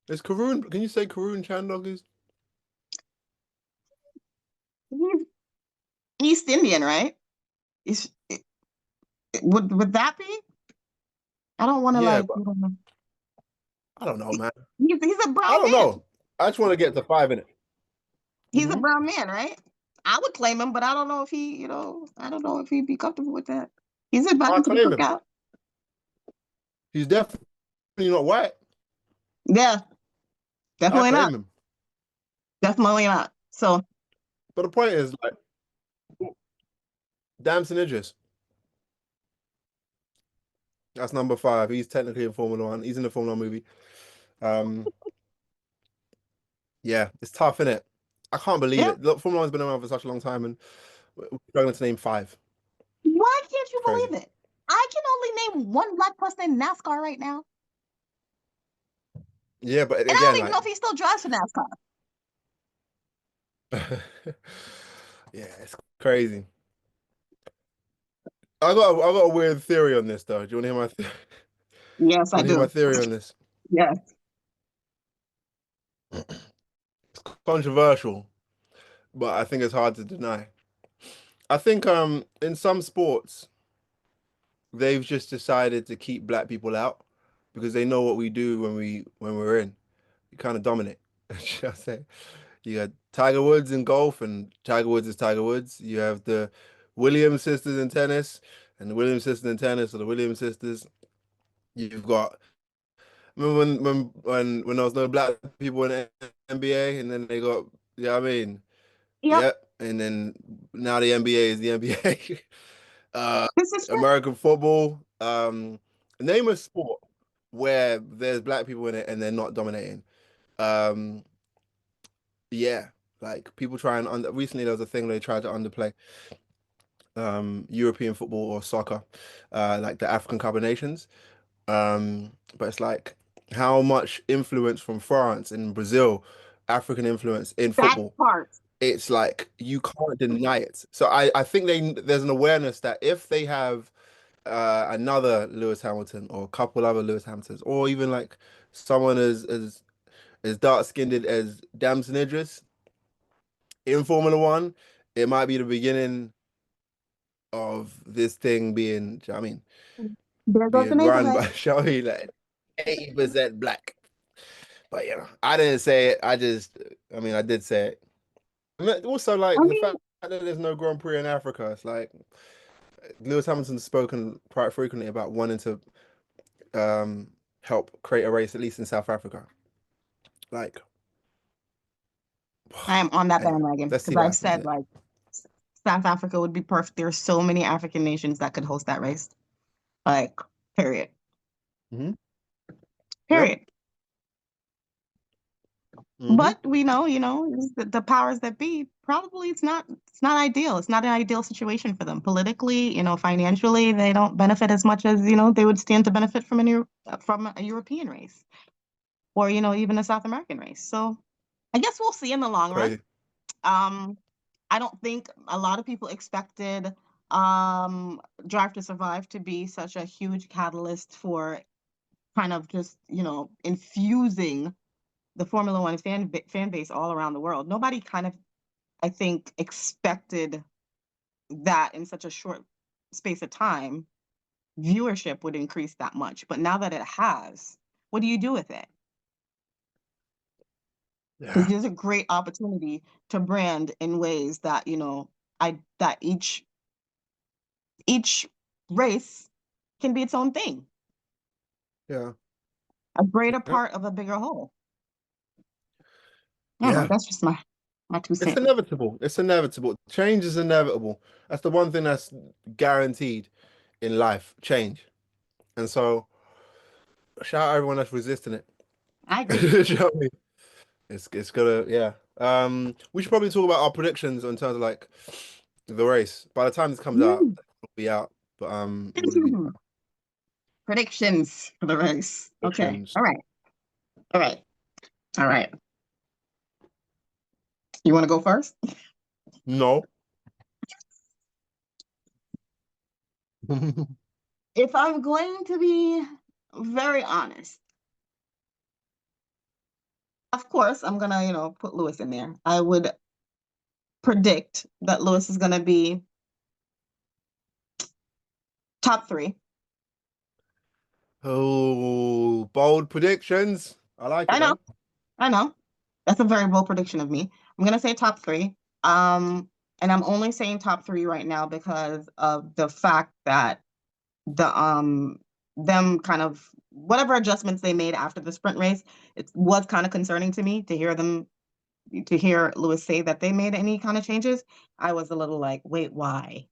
Is Karun? Can you say Karun Chandog is? He's East Indian, right? Is would that be? I don't want to Yeah, like, but I don't know, man. he's a I brown don't man. know. I just want to get to 5 in it. He's a brown man, right? I would claim him, but I don't know if I don't know if he'd be comfortable with that. He's I invited to the claim him. cookout. He's definitely not white. Yeah, I definitely claim not. him. Definitely not. So But the point is, like, Damson Idris. That's number 5. He's technically in Formula One. He's in the Formula One movie. Um, yeah, it's tough, isn't it? I can't believe yeah. it. Look, Formula One's been around for such a long time, and we're struggling to name 5. Why can't It's you crazy. believe it? I can only name one Black person in NASCAR right now. Yeah, but And I again, don't even know like, if he still drives for NASCAR. yeah, it's crazy. I got a weird theory on this, though. Do you want to hear my do Yes, you I want to hear my do. theory on this? Yes. It's controversial, but I think it's hard to deny. I think in some sports they've just decided to keep black people out because they know what we do when we're in. We kind of dominate. Should I say? You got Tiger Woods in golf, and Tiger Woods is Tiger Woods. You have the Williams sisters in tennis, and the Williams sisters in tennis are the Williams sisters. You've got remember when there was no black people in the NBA, and then they got yeah, I mean, Yep. yep, and then now the NBA is the NBA. uh, This is true. American football. Name a sport where there's black people in it and they're not dominating. Um, yeah, like people try and recently there was a thing where they tried to underplay European football or soccer, like the African Cup of Nations. But it's like how much influence from France and Brazil, African influence in That football. part. It's like you can't deny it. So I think there's an awareness that if they have another Lewis Hamilton or a couple other Lewis Hamiltons, or even like someone as dark skinned as Damson Idris in Formula One, it might be the beginning of this thing being, I mean, There goes the being run neighborhood. by shall we like 80% black. But I didn't say it. I mean, I did say it. I mean, also, like I the mean, fact that there's no Grand Prix in Africa, it's like Lewis Hamilton's spoken quite frequently about wanting to help create a race, at least in South Africa. Like, I am on that anyway, bandwagon let's because see what I've happens said there. like South Africa would be perfect. There are so many African nations that could host that race. Like, period. Hmm. Yeah. Period. Hmm. But we know, the powers that be, probably it's not ideal. It's not an ideal situation for them. Politically, financially, they don't benefit as much as, they would stand to benefit from from a European race or, even a South American race. So I guess we'll see in the long run. Crazy. Um, I don't think a lot of people expected Drive to Survive to be such a huge catalyst for kind of just, infusing the Formula One fan base all around the world. Nobody kind of, I think, expected that in such a short space of time, viewership would increase that much. But now that it has, what do you do with it? Because Yeah. there's a great opportunity to brand in ways that, that each race can be its own thing, Yeah. a greater Yeah. part of a bigger whole. I don't know. Yeah. That's just my two It's cents. inevitable. It's inevitable. Change is inevitable. That's the one thing that's guaranteed in life, change. And so, shout out everyone that's resisting it. I agree. Do you know what I mean? It's gonna, yeah. We should probably talk about our predictions in terms of like the race. By the time this comes out, Mm. it'll be out. But it wouldn't be Predictions for the race. Okay. predictions. All right. All right. All right. You want to go first? No. If I'm going to be very honest, of course, I'm gonna, put Lewis in there. I would predict that Lewis is gonna be top three. Oh, bold predictions. I like it, I know, man. I know. That's a very bold prediction of me. I'm gonna say top three. Um, and I'm only saying top three right now because of the fact that the them kind of whatever adjustments they made after the sprint race, it was kind of concerning to me to hear Lewis say that they made any kind of changes. I was a little like, wait, why?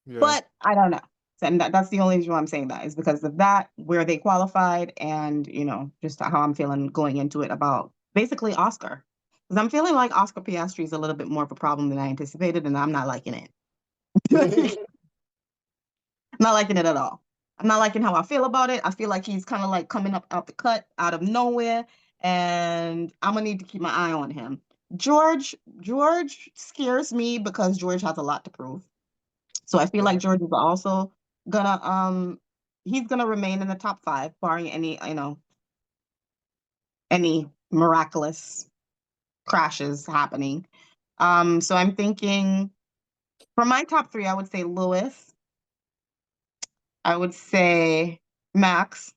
Yeah. But I don't know. And that's the only reason why I'm saying that is because of that, where they qualified, and just how I'm feeling going into it about basically Oscar. Because I'm feeling like Oscar Piastri is a little bit more of a problem than I anticipated, and I'm not liking it. Not liking it at all. I'm not liking how I feel about it. I feel like he's kind of like coming up out the cut out of nowhere, and I'm gonna need to keep my eye on him. George scares me because George has a lot to prove. So I feel like Yeah. George is also gonna he's gonna remain in the top five, barring any miraculous crashes happening. So I'm thinking for my top three, I would say Lewis, I would say Max,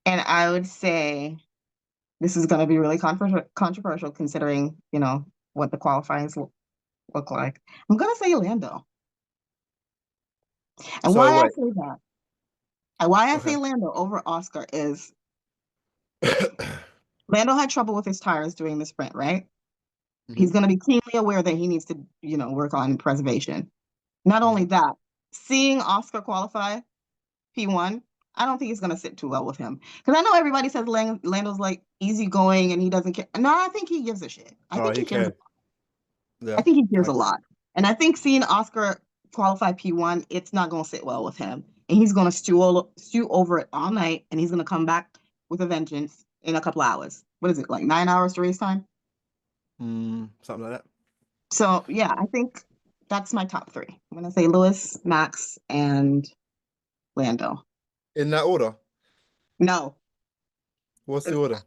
and I would say this is gonna be really controversial considering, what the qualifyings look like. I'm gonna say Lando. And So why I wait. say that, and why I Okay. say Lando over Oscar is Lando had trouble with his tires during the sprint, right? Hmm. He's going to be keenly aware that he needs to, work on preservation. Not only Hmm. that, seeing Oscar qualify P1, I don't think it's going to sit too well with him. Because I know everybody says Lando's like easygoing and he doesn't care. No, I think he gives a shit. I Oh, think he he cares. cares. I Yeah. think he cares I, a lot. And I think seeing Oscar qualify P1, it's not going to sit well with him. And he's going to stew over it all night. And he's going to come back with a vengeance in a couple hours. What is it, like 9 hours to race time? something like that. So yeah, I think that's my top three. I'm gonna say Lewis, Max, and Lando. In that order. No, What's the order?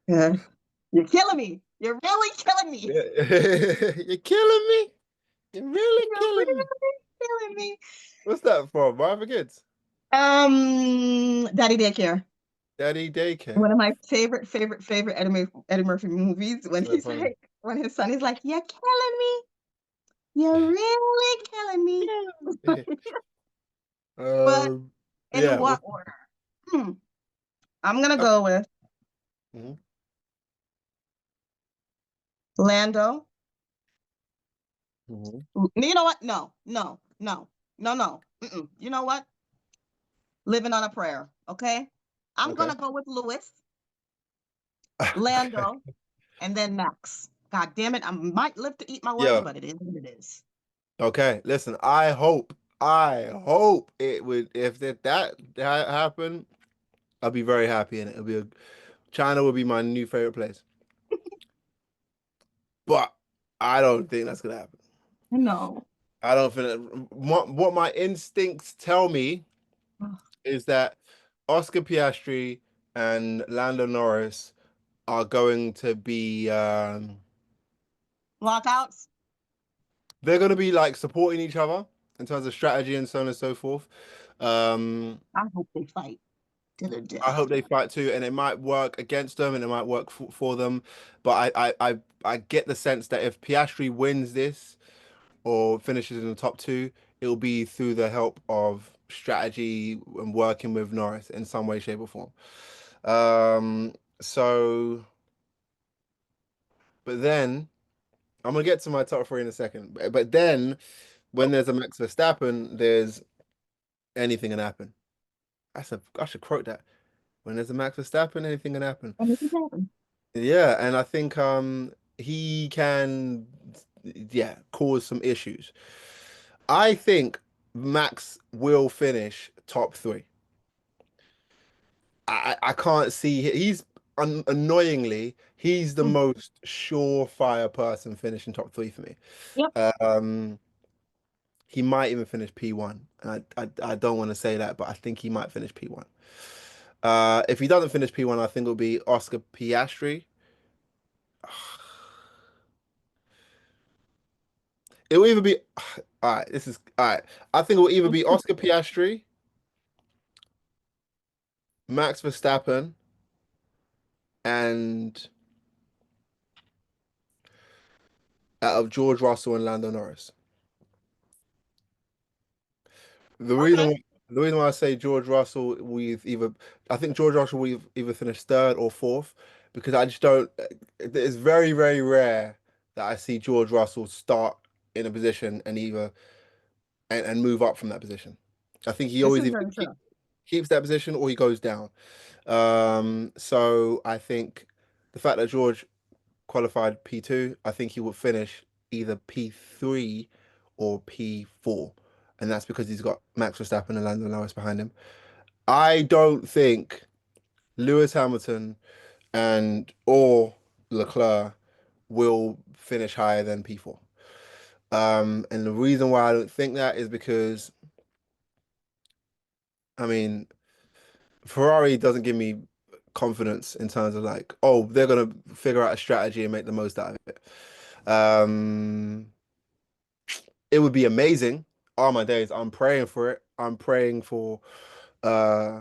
uh, you're killing me. You're really killing me. Yeah. You're killing me. You're really You're killing me. really killing me. What's that from? Why forget? Daddy Daycare. Daddy Daycare. One of my favorite Eddie Murphy movies. When So he's funny. like, when his son is like, "You're killing me. You're really killing me." Yeah. But in Yeah. what order? Hmm. I'm gonna Okay. go with Mhm. Lando, Mhm. You know what? No, no, no, no, no. Mm-mm. You know what? Living on a prayer. Okay. I'm Okay. gonna go with Lewis, Lando, and then Max. God damn it! I might live to eat my words, Yeah. but it is what it is. Okay. Listen, I hope it would, if that happened, I'll be very happy in it. China would be my new favorite place. But I don't think that's gonna happen. No. I don't think what my instincts tell me is that Oscar Piastri and Lando Norris are going to be Lockouts. they're going to be like supporting each other in terms of strategy and so on and so forth. Um, I hope they fight to the I death. hope they fight too, and it might work against them and it might work for them. But I get the sense that if Piastri wins this or finishes in the top two, it will be through the help of strategy and working with Norris in some way, shape, or form. So, but then I'm gonna get to my top three in a second. But then when there's a Max Verstappen, there's anything can happen. I should quote that. When there's a Max Verstappen, anything can happen. And it can happen. Yeah, and I think he can yeah, cause some issues. I think Max will finish top three. I can't see he's annoyingly he's the Mm. most surefire person finishing top three for me. Yep. Um, he might even finish P1. I don't want to say that, but I think he might finish P1. If he doesn't finish P1, I think it'll be Oscar Piastri. It will either be all right. This is all right. I think it will either be Oscar Piastri, Max Verstappen, and out of George Russell and Lando Norris. The reason Okay. why, the reason why I say George Russell, I think George Russell we've either finished third or fourth because I just don't. It's very very rare that I see George Russell start in a position and and move up from that position. I think he This always is either very true. keeps that position or he goes down. So I think the fact that George qualified P2, I think he will finish either P3 or P4. And that's because he's got Max Verstappen and Lando Norris behind him. I don't think Lewis Hamilton and or Leclerc will finish higher than P4. And the reason why I don't think that is because, I mean, Ferrari doesn't give me confidence in terms of like, oh, they're gonna figure out a strategy and make the most out of it. Um, it would be amazing. All my days, I'm praying for it. I'm praying for, uh,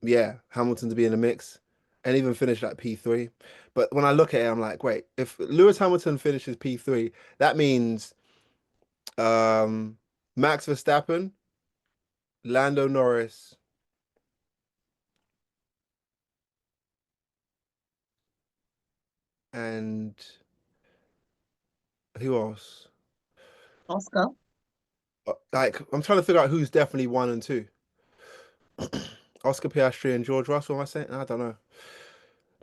yeah, Hamilton to be in the mix and even finish like P3. But when I look at it, I'm like, wait, if Lewis Hamilton finishes P3, that means um, Max Verstappen, Lando Norris, and who else? Oscar. Like, I'm trying to figure out who's definitely one and two. Oscar Piastri and George Russell, am I saying? I don't know.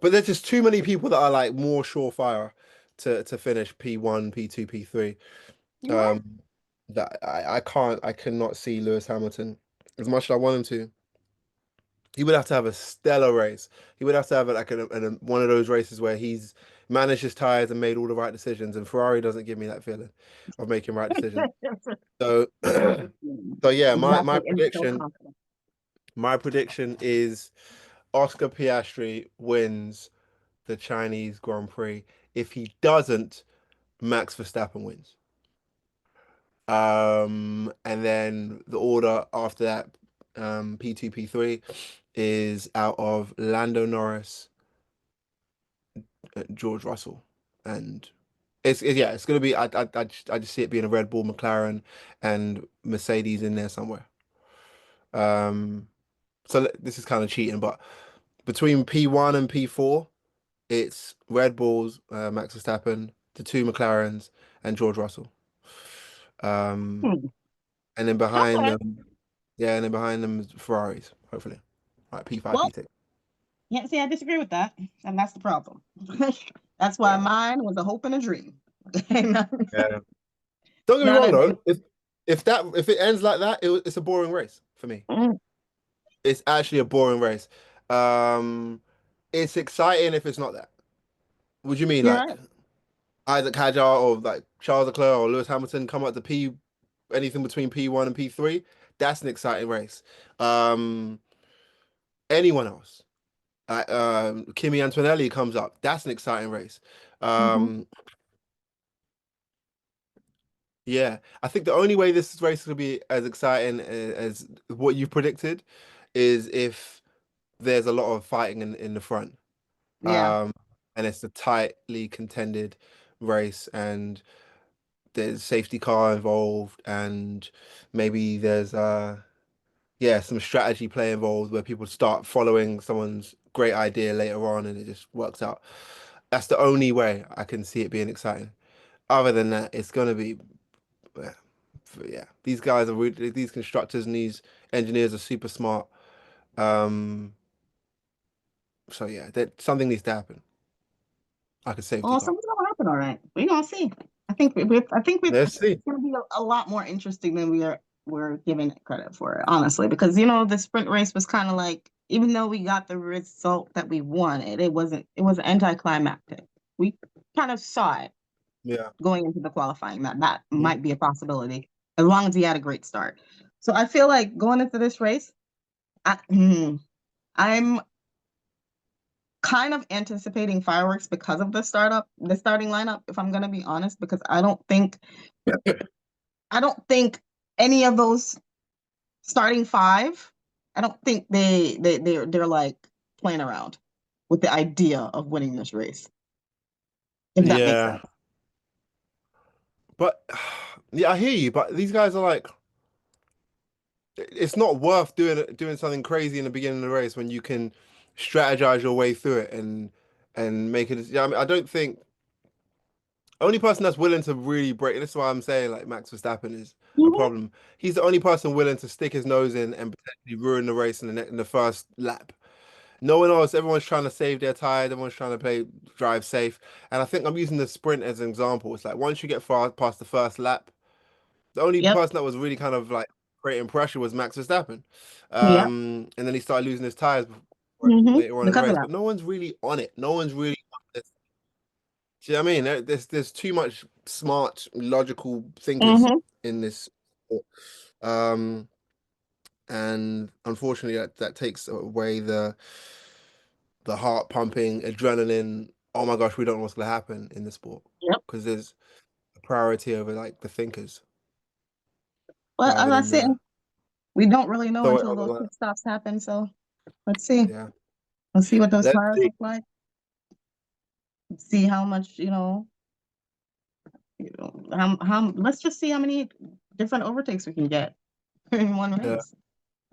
But there's just too many people that are like more surefire to finish P1, P2, P3. You are. Um, that I cannot see Lewis Hamilton as much as I want him to. He would have to have a stellar race. He would have to have like one of those races where he's managed his tires and made all the right decisions. And Ferrari doesn't give me that feeling of making right decisions. So, I know so this feeling. yeah, Exactly. And so confident. my prediction is Oscar Piastri wins the Chinese Grand Prix. If he doesn't, Max Verstappen wins. And then the order after that, P2, P3 is out of Lando Norris, George Russell, and yeah, it's gonna be. I just see it being a Red Bull, McLaren, and Mercedes in there somewhere. Um, so this is kind of cheating, but between P1 and P4, it's Red Bulls, Max Verstappen, the two McLarens, and George Russell. Um, Hmm. and then behind Okay. them, yeah, and then behind them is Ferraris, hopefully. Like P5, Well, P6. yeah, see, I disagree with that, and that's the problem. That's why Yeah. mine was a hope and a dream. not, Yeah. Don't get me not wrong a, though. If it ends like that, it's a boring race for me. mm, It's actually a boring race. Um, it's exciting if it's not that. What do you mean, you're like right. Isaac Hadjar or like Charles Leclerc or Lewis Hamilton come up to anything between P1 and P3? That's an exciting race. Um, anyone else? Kimi Antonelli comes up. That's an exciting race. Hmm. Um, yeah, I think the only way this race is going to be as exciting as what you predicted is if there's a lot of fighting in the front. Yeah. Um, and it's a tightly contended race, and there's safety car involved, and maybe there's yeah, some strategy play involved where people start following someone's great idea later on and it just works out. That's the only way I can see it being exciting. Other than that, it's gonna be yeah, yeah. These guys are really, these constructors and these engineers are super smart. Um, so yeah, that something needs to happen. Like a safety Well, car. something's gonna happen, all right. We're gonna see. I think Let's see. it's gonna be a lot more interesting than we're giving it credit for, honestly. Because the sprint race was kind of like, even though we got the result that we wanted, it was anticlimactic. We kind of saw it Yeah. going into the qualifying that that Mhm. might be a possibility as long as he had a great start. So I feel like going into this race, I'm kind of anticipating fireworks because of the starting lineup, if I'm gonna be honest, because I don't think any of those starting five, I don't think they're like playing around with the idea of winning this race, if that makes Yeah. sense. But yeah, I hear you, but these guys are like it's not worth doing something crazy in the beginning of the race when you can strategize your way through it and make it. Yeah, I mean, I don't think only person that's willing to really break. This is why I'm saying like Max Verstappen is a Hmm. problem. He's the only person willing to stick his nose in and potentially ruin the race in the first lap. No one else. Everyone's trying to save their tire. Everyone's trying to drive safe. And I think I'm using the sprint as an example. It's like once you get far past the first lap. The only Yep. person that was really kind of like creating pressure was Max Verstappen. Yep. And then he started losing his tires Hmm. later on in the Because of race. that. But no one's really on it. No one's really on this. Do you know what I mean? There's too much smart, logical thinkers Hmm. in this sport. Um, and unfortunately, that takes away the heart pumping, adrenaline. Oh my gosh, we don't know what's gonna happen in the sport Yep. because there's a priority over like the thinkers But as rather I than said, the we don't really know throw it until over those the pit stops happen. So let's see. yeah. Let's see what those Let's tires see. look like. See how much, let's just see how many different overtakes we can get in one Yeah, race.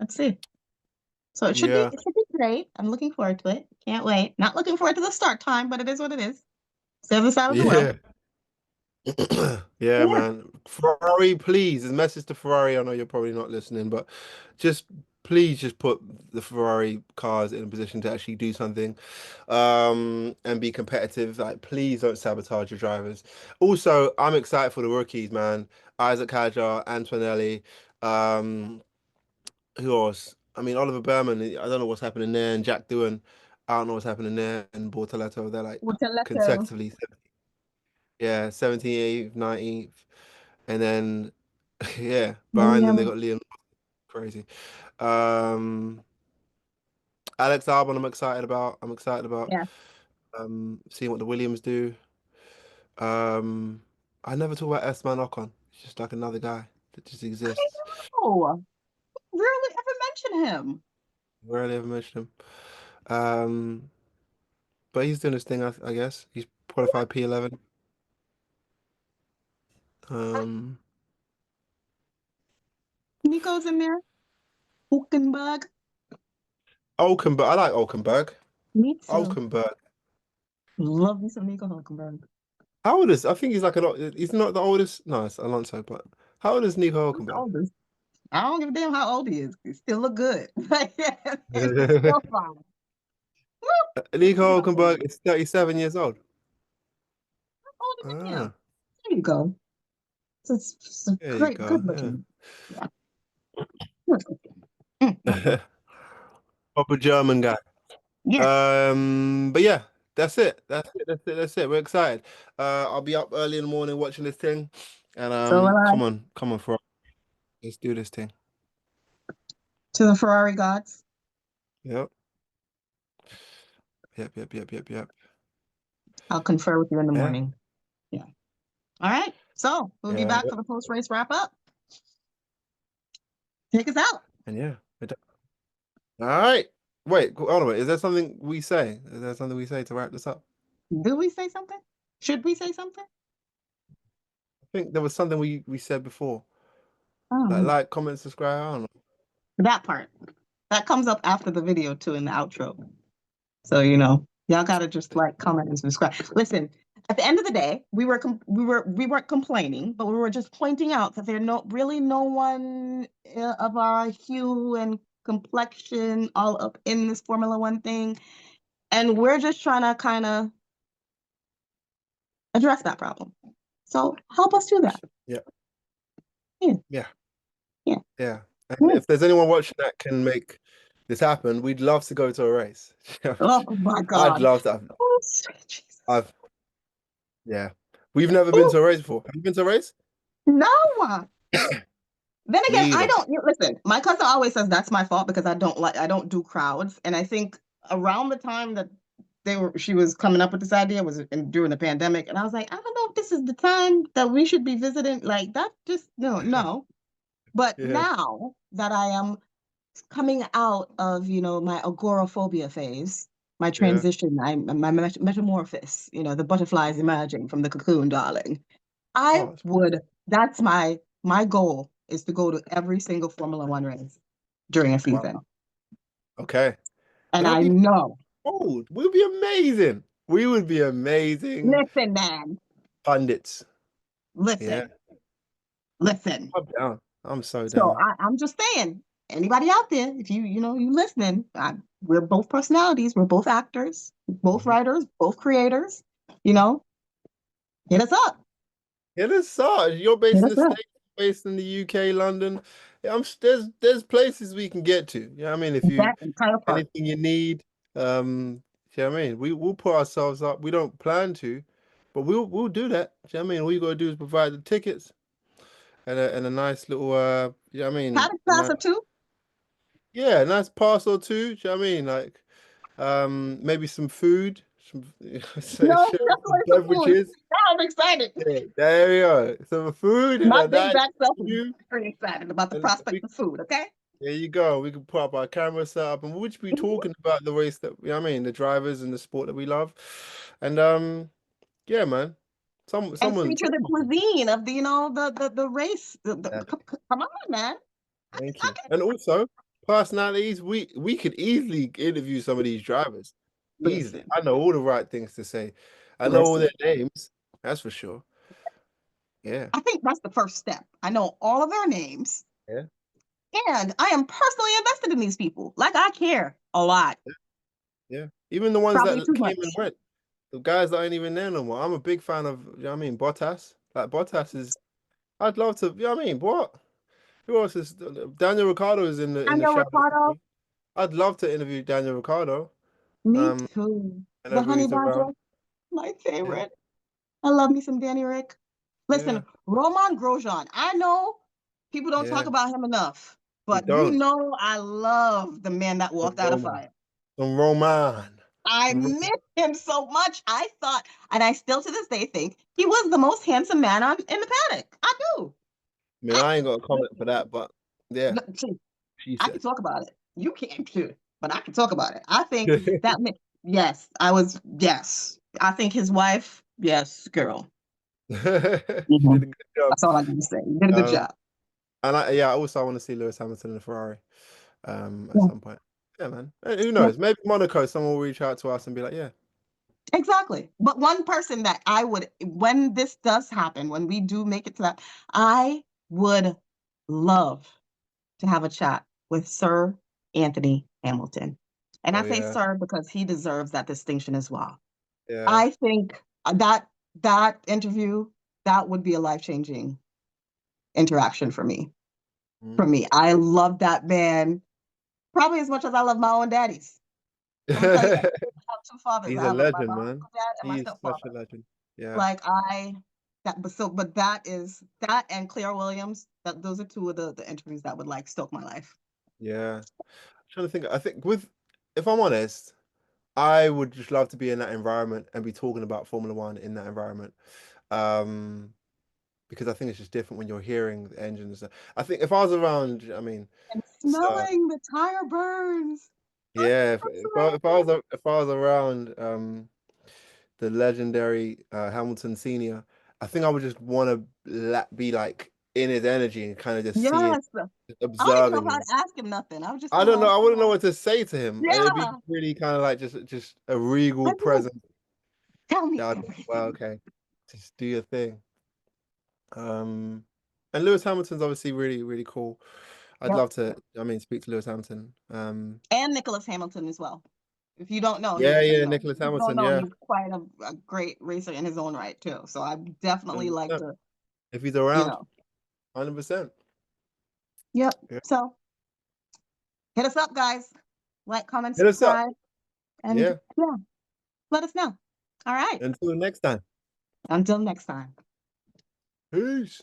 Let's see. So yeah, it should be great. I'm looking forward to it. Can't wait. Not looking forward to the start time, but it is what it is. It's the other side of the world. yeah, yeah, Yeah. man. Ferrari, please. A message to Ferrari. I know you're probably not listening, but just please just put the Ferrari cars in a position to actually do something, and be competitive. Like, please don't sabotage your drivers. Also, I'm excited for the rookies, man. Isaac Hadjar, Antonelli, um, who else? I mean, Oliver Behrman. I don't know what's happening there, and Jack Doohan. I don't know what's happening there, and Bortoleto. They're like With the letter. consecutively. Yeah, 17th, 19th. And then yeah, behind them they William. got Liam crazy. Um Alex Albon I'm excited about. I'm excited about Yeah. seeing what the Williams do. Um I never talk about Esteban Ocon. He's just like another guy that just I exists. know. Rarely ever mention him. Rarely ever mention him. But he's doing his thing, I guess. He's qualified P11. Um Nico's in there. Hulkenberg. Hulkenberg. I like Hulkenberg. Me too. Hulkenberg. Love me some Nico Hulkenberg. How old is? I think he's like he's not the oldest. No, it's Alonso. But how old is Nico Who's the Hulkenberg? oldest? I don't give a damn how old he is. He still look good. It's still fine. Woo! Nico How old Hulkenberg is 37 years old. than him? Ah, There you go. It's a there you great, good go. looking. Yeah. Good looking. Mm. Yeah. Proper German guy. Yes. But yeah, that's it. That's it. That's it. That's it. We're excited. I'll be up early in the morning watching this thing. And So will I. come on, for let's do this thing. To the Ferrari gods, Yep. Yep. I'll confer with you in the Yeah. morning. Yeah. All right. So we'll be Yeah. back for the post race wrap up. Take us out. And yeah. All right. Wait, hold on. Wait. Is there something we say? Is there something we say to wrap this up? Do we say something? Should we say something? I think there was something we said before. Oh, Comment, subscribe. I don't know. that part. That comes up after the video too in the outro. So y'all gotta just like, comment, and subscribe. Listen, at the end of the day, we weren't complaining, but we were just pointing out that really no one of our hue and complexion all up in this Formula One thing, and we're just trying to kind of address that problem. So help us do that. Yeah. Yeah, Yeah. yeah, Yeah. And yeah. if there's anyone watching that can make this happen, we'd love to go to a race. Oh my I'd God. love to. Oh, sweet Jesus. I've Yeah. We've never been Ooh, to a race before. Have you been to a race? no. Then again, Me I either. don't listen. My cousin always says that's my fault because I don't do crowds. And I think around the time that she was coming up with this idea was during the pandemic. And I was like, I don't know if this is the time that we should be visiting. Like that just no. But Yeah. now that I am coming out of, my agoraphobia phase, my Yeah. transition, my metamorphosis, the butterflies emerging from the cocoon, darling. I Oh, it's would, that's my goal is to go to every single Formula One race during a wow. season. Okay. And It'll I be know, cold. We'll be amazing. We would be amazing listen, man, pundits. Yeah. listen, listen. I'm down. I'm so So down. I'm just saying, anybody out there, if you listening, we're both personalities, we're both actors, both Mhm. writers, both creators, you know, hit us up, It is such. You're hit based in us the up. States, based in the UK, London. Yeah, there's places we can get to. You know what I mean? If you That entire part. anything you need, you know what I mean? We'll put ourselves up. We don't plan to, but we'll do that. You know what I mean? All you gotta do is provide the tickets and a nice little you know what I mean? Paddock Pass or two? A nice parcel too. You know what I mean? Like maybe some food, some No, some definitely some food. beverages. Now I'm excited. Yeah, there we go. Some food and My a big nice back self is view. very excited about the And prospect of food, okay? there you go. We can put up our camera set up and we'll just be Mhm. talking about the race that you know what I mean, the drivers and the sport that we love. And yeah, man. And Someone feature the cuisine of the race. yeah, Come on, man. thank I you. can And also personalities, we could easily interview some of these drivers. Easily. listen, I know all the right things to say. I know all listen. their names, that's for sure. Yeah. I think that's the first step. I know all of their names, Yeah. and I am personally invested in these people. Like I care a lot, Yeah. Even the ones probably that too came and much. went. The guys that ain't even there no more. I'm a big fan of, you know what I mean, Bottas. Like Bottas is I'd love to, you know what I mean? What? Who else is Daniel Ricciardo is in the Daniel shadows with Ricciardo, me. I'd love to interview Daniel Ricciardo. me Um, too. The whenever Honey he's Badger, around. my Yeah, favorite. I love me some Danny Rick. yeah, Listen, Roman Grosjean. I know people don't talk yeah. about him enough, We but you don't. know I love the man that Some walked out of Roman. fire. Some Roman. I Some miss him so much. I thought, and I still to this day think he was the most handsome man in the paddock. I do. I mean, I I ain't got a do. comment for that, but yeah, See, she I can said. talk about it. You can't too, but I can talk about it. I think that yes, I was yes. I think his wife, yes, girl. She Mhm. did a good job. That's all I got to say. You did a good Um, job. and yeah, I also want to see Lewis Hamilton in a Ferrari at Yeah, some point. Yeah, man. Who yeah. knows? Maybe Monaco, someone will reach out to us and be like, yeah. Exactly. But one person that I would, when this does happen, when we do make it to that, I would love to have a chat with Sir Anthony Hamilton. And I Oh say yeah, sir because he deserves that distinction as well. yeah. I think that interview, that would be a life-changing interaction for me. For Mm. me, I love that man probably as much as I love my own daddies. I'm gonna tell you that. I have two fathers. He's I a have my legend, man. biological dad and my He is such a stepfather. legend. Yeah, Like I that but so but that is that and Claire Williams, that those are two of the interviews that would like stoke my life. yeah. I'm trying to think. I think with, if I'm honest, I would just love to be in that environment and be talking about Formula One in that environment. Um, because I think it's just different when you're hearing the engines. I think if I was around, I mean, And so smelling the tire burns. yeah, That's amazing. if I was around the legendary Hamilton Senior, I think I would just want to be like in his energy and kind of just see it, Yes. I don't even know observing how him. to ask him nothing. I would just I tell him don't I know. was I wouldn't know cool. what to say to him, and it'd be Yeah. really kind of like just a regal I do. presence. Tell me Yeah, well, everything. okay, just do your thing. Um, and Lewis Hamilton's obviously really cool. I'd Yep. love to, I mean, speak to Lewis Hamilton. And Nicholas Hamilton as well. If you don't know, Yeah, he's yeah, Nicholas if you don't Hamilton. know, Yeah, he's quite a great racer in his own right too. So I definitely like 100%. to, If he's you around, know. 100%. Yep. Yeah. So hit us up, guys. Like, comment, Hit us up. subscribe, and Yeah. yeah, let us know. All right. Until next time. Until next time. Peace.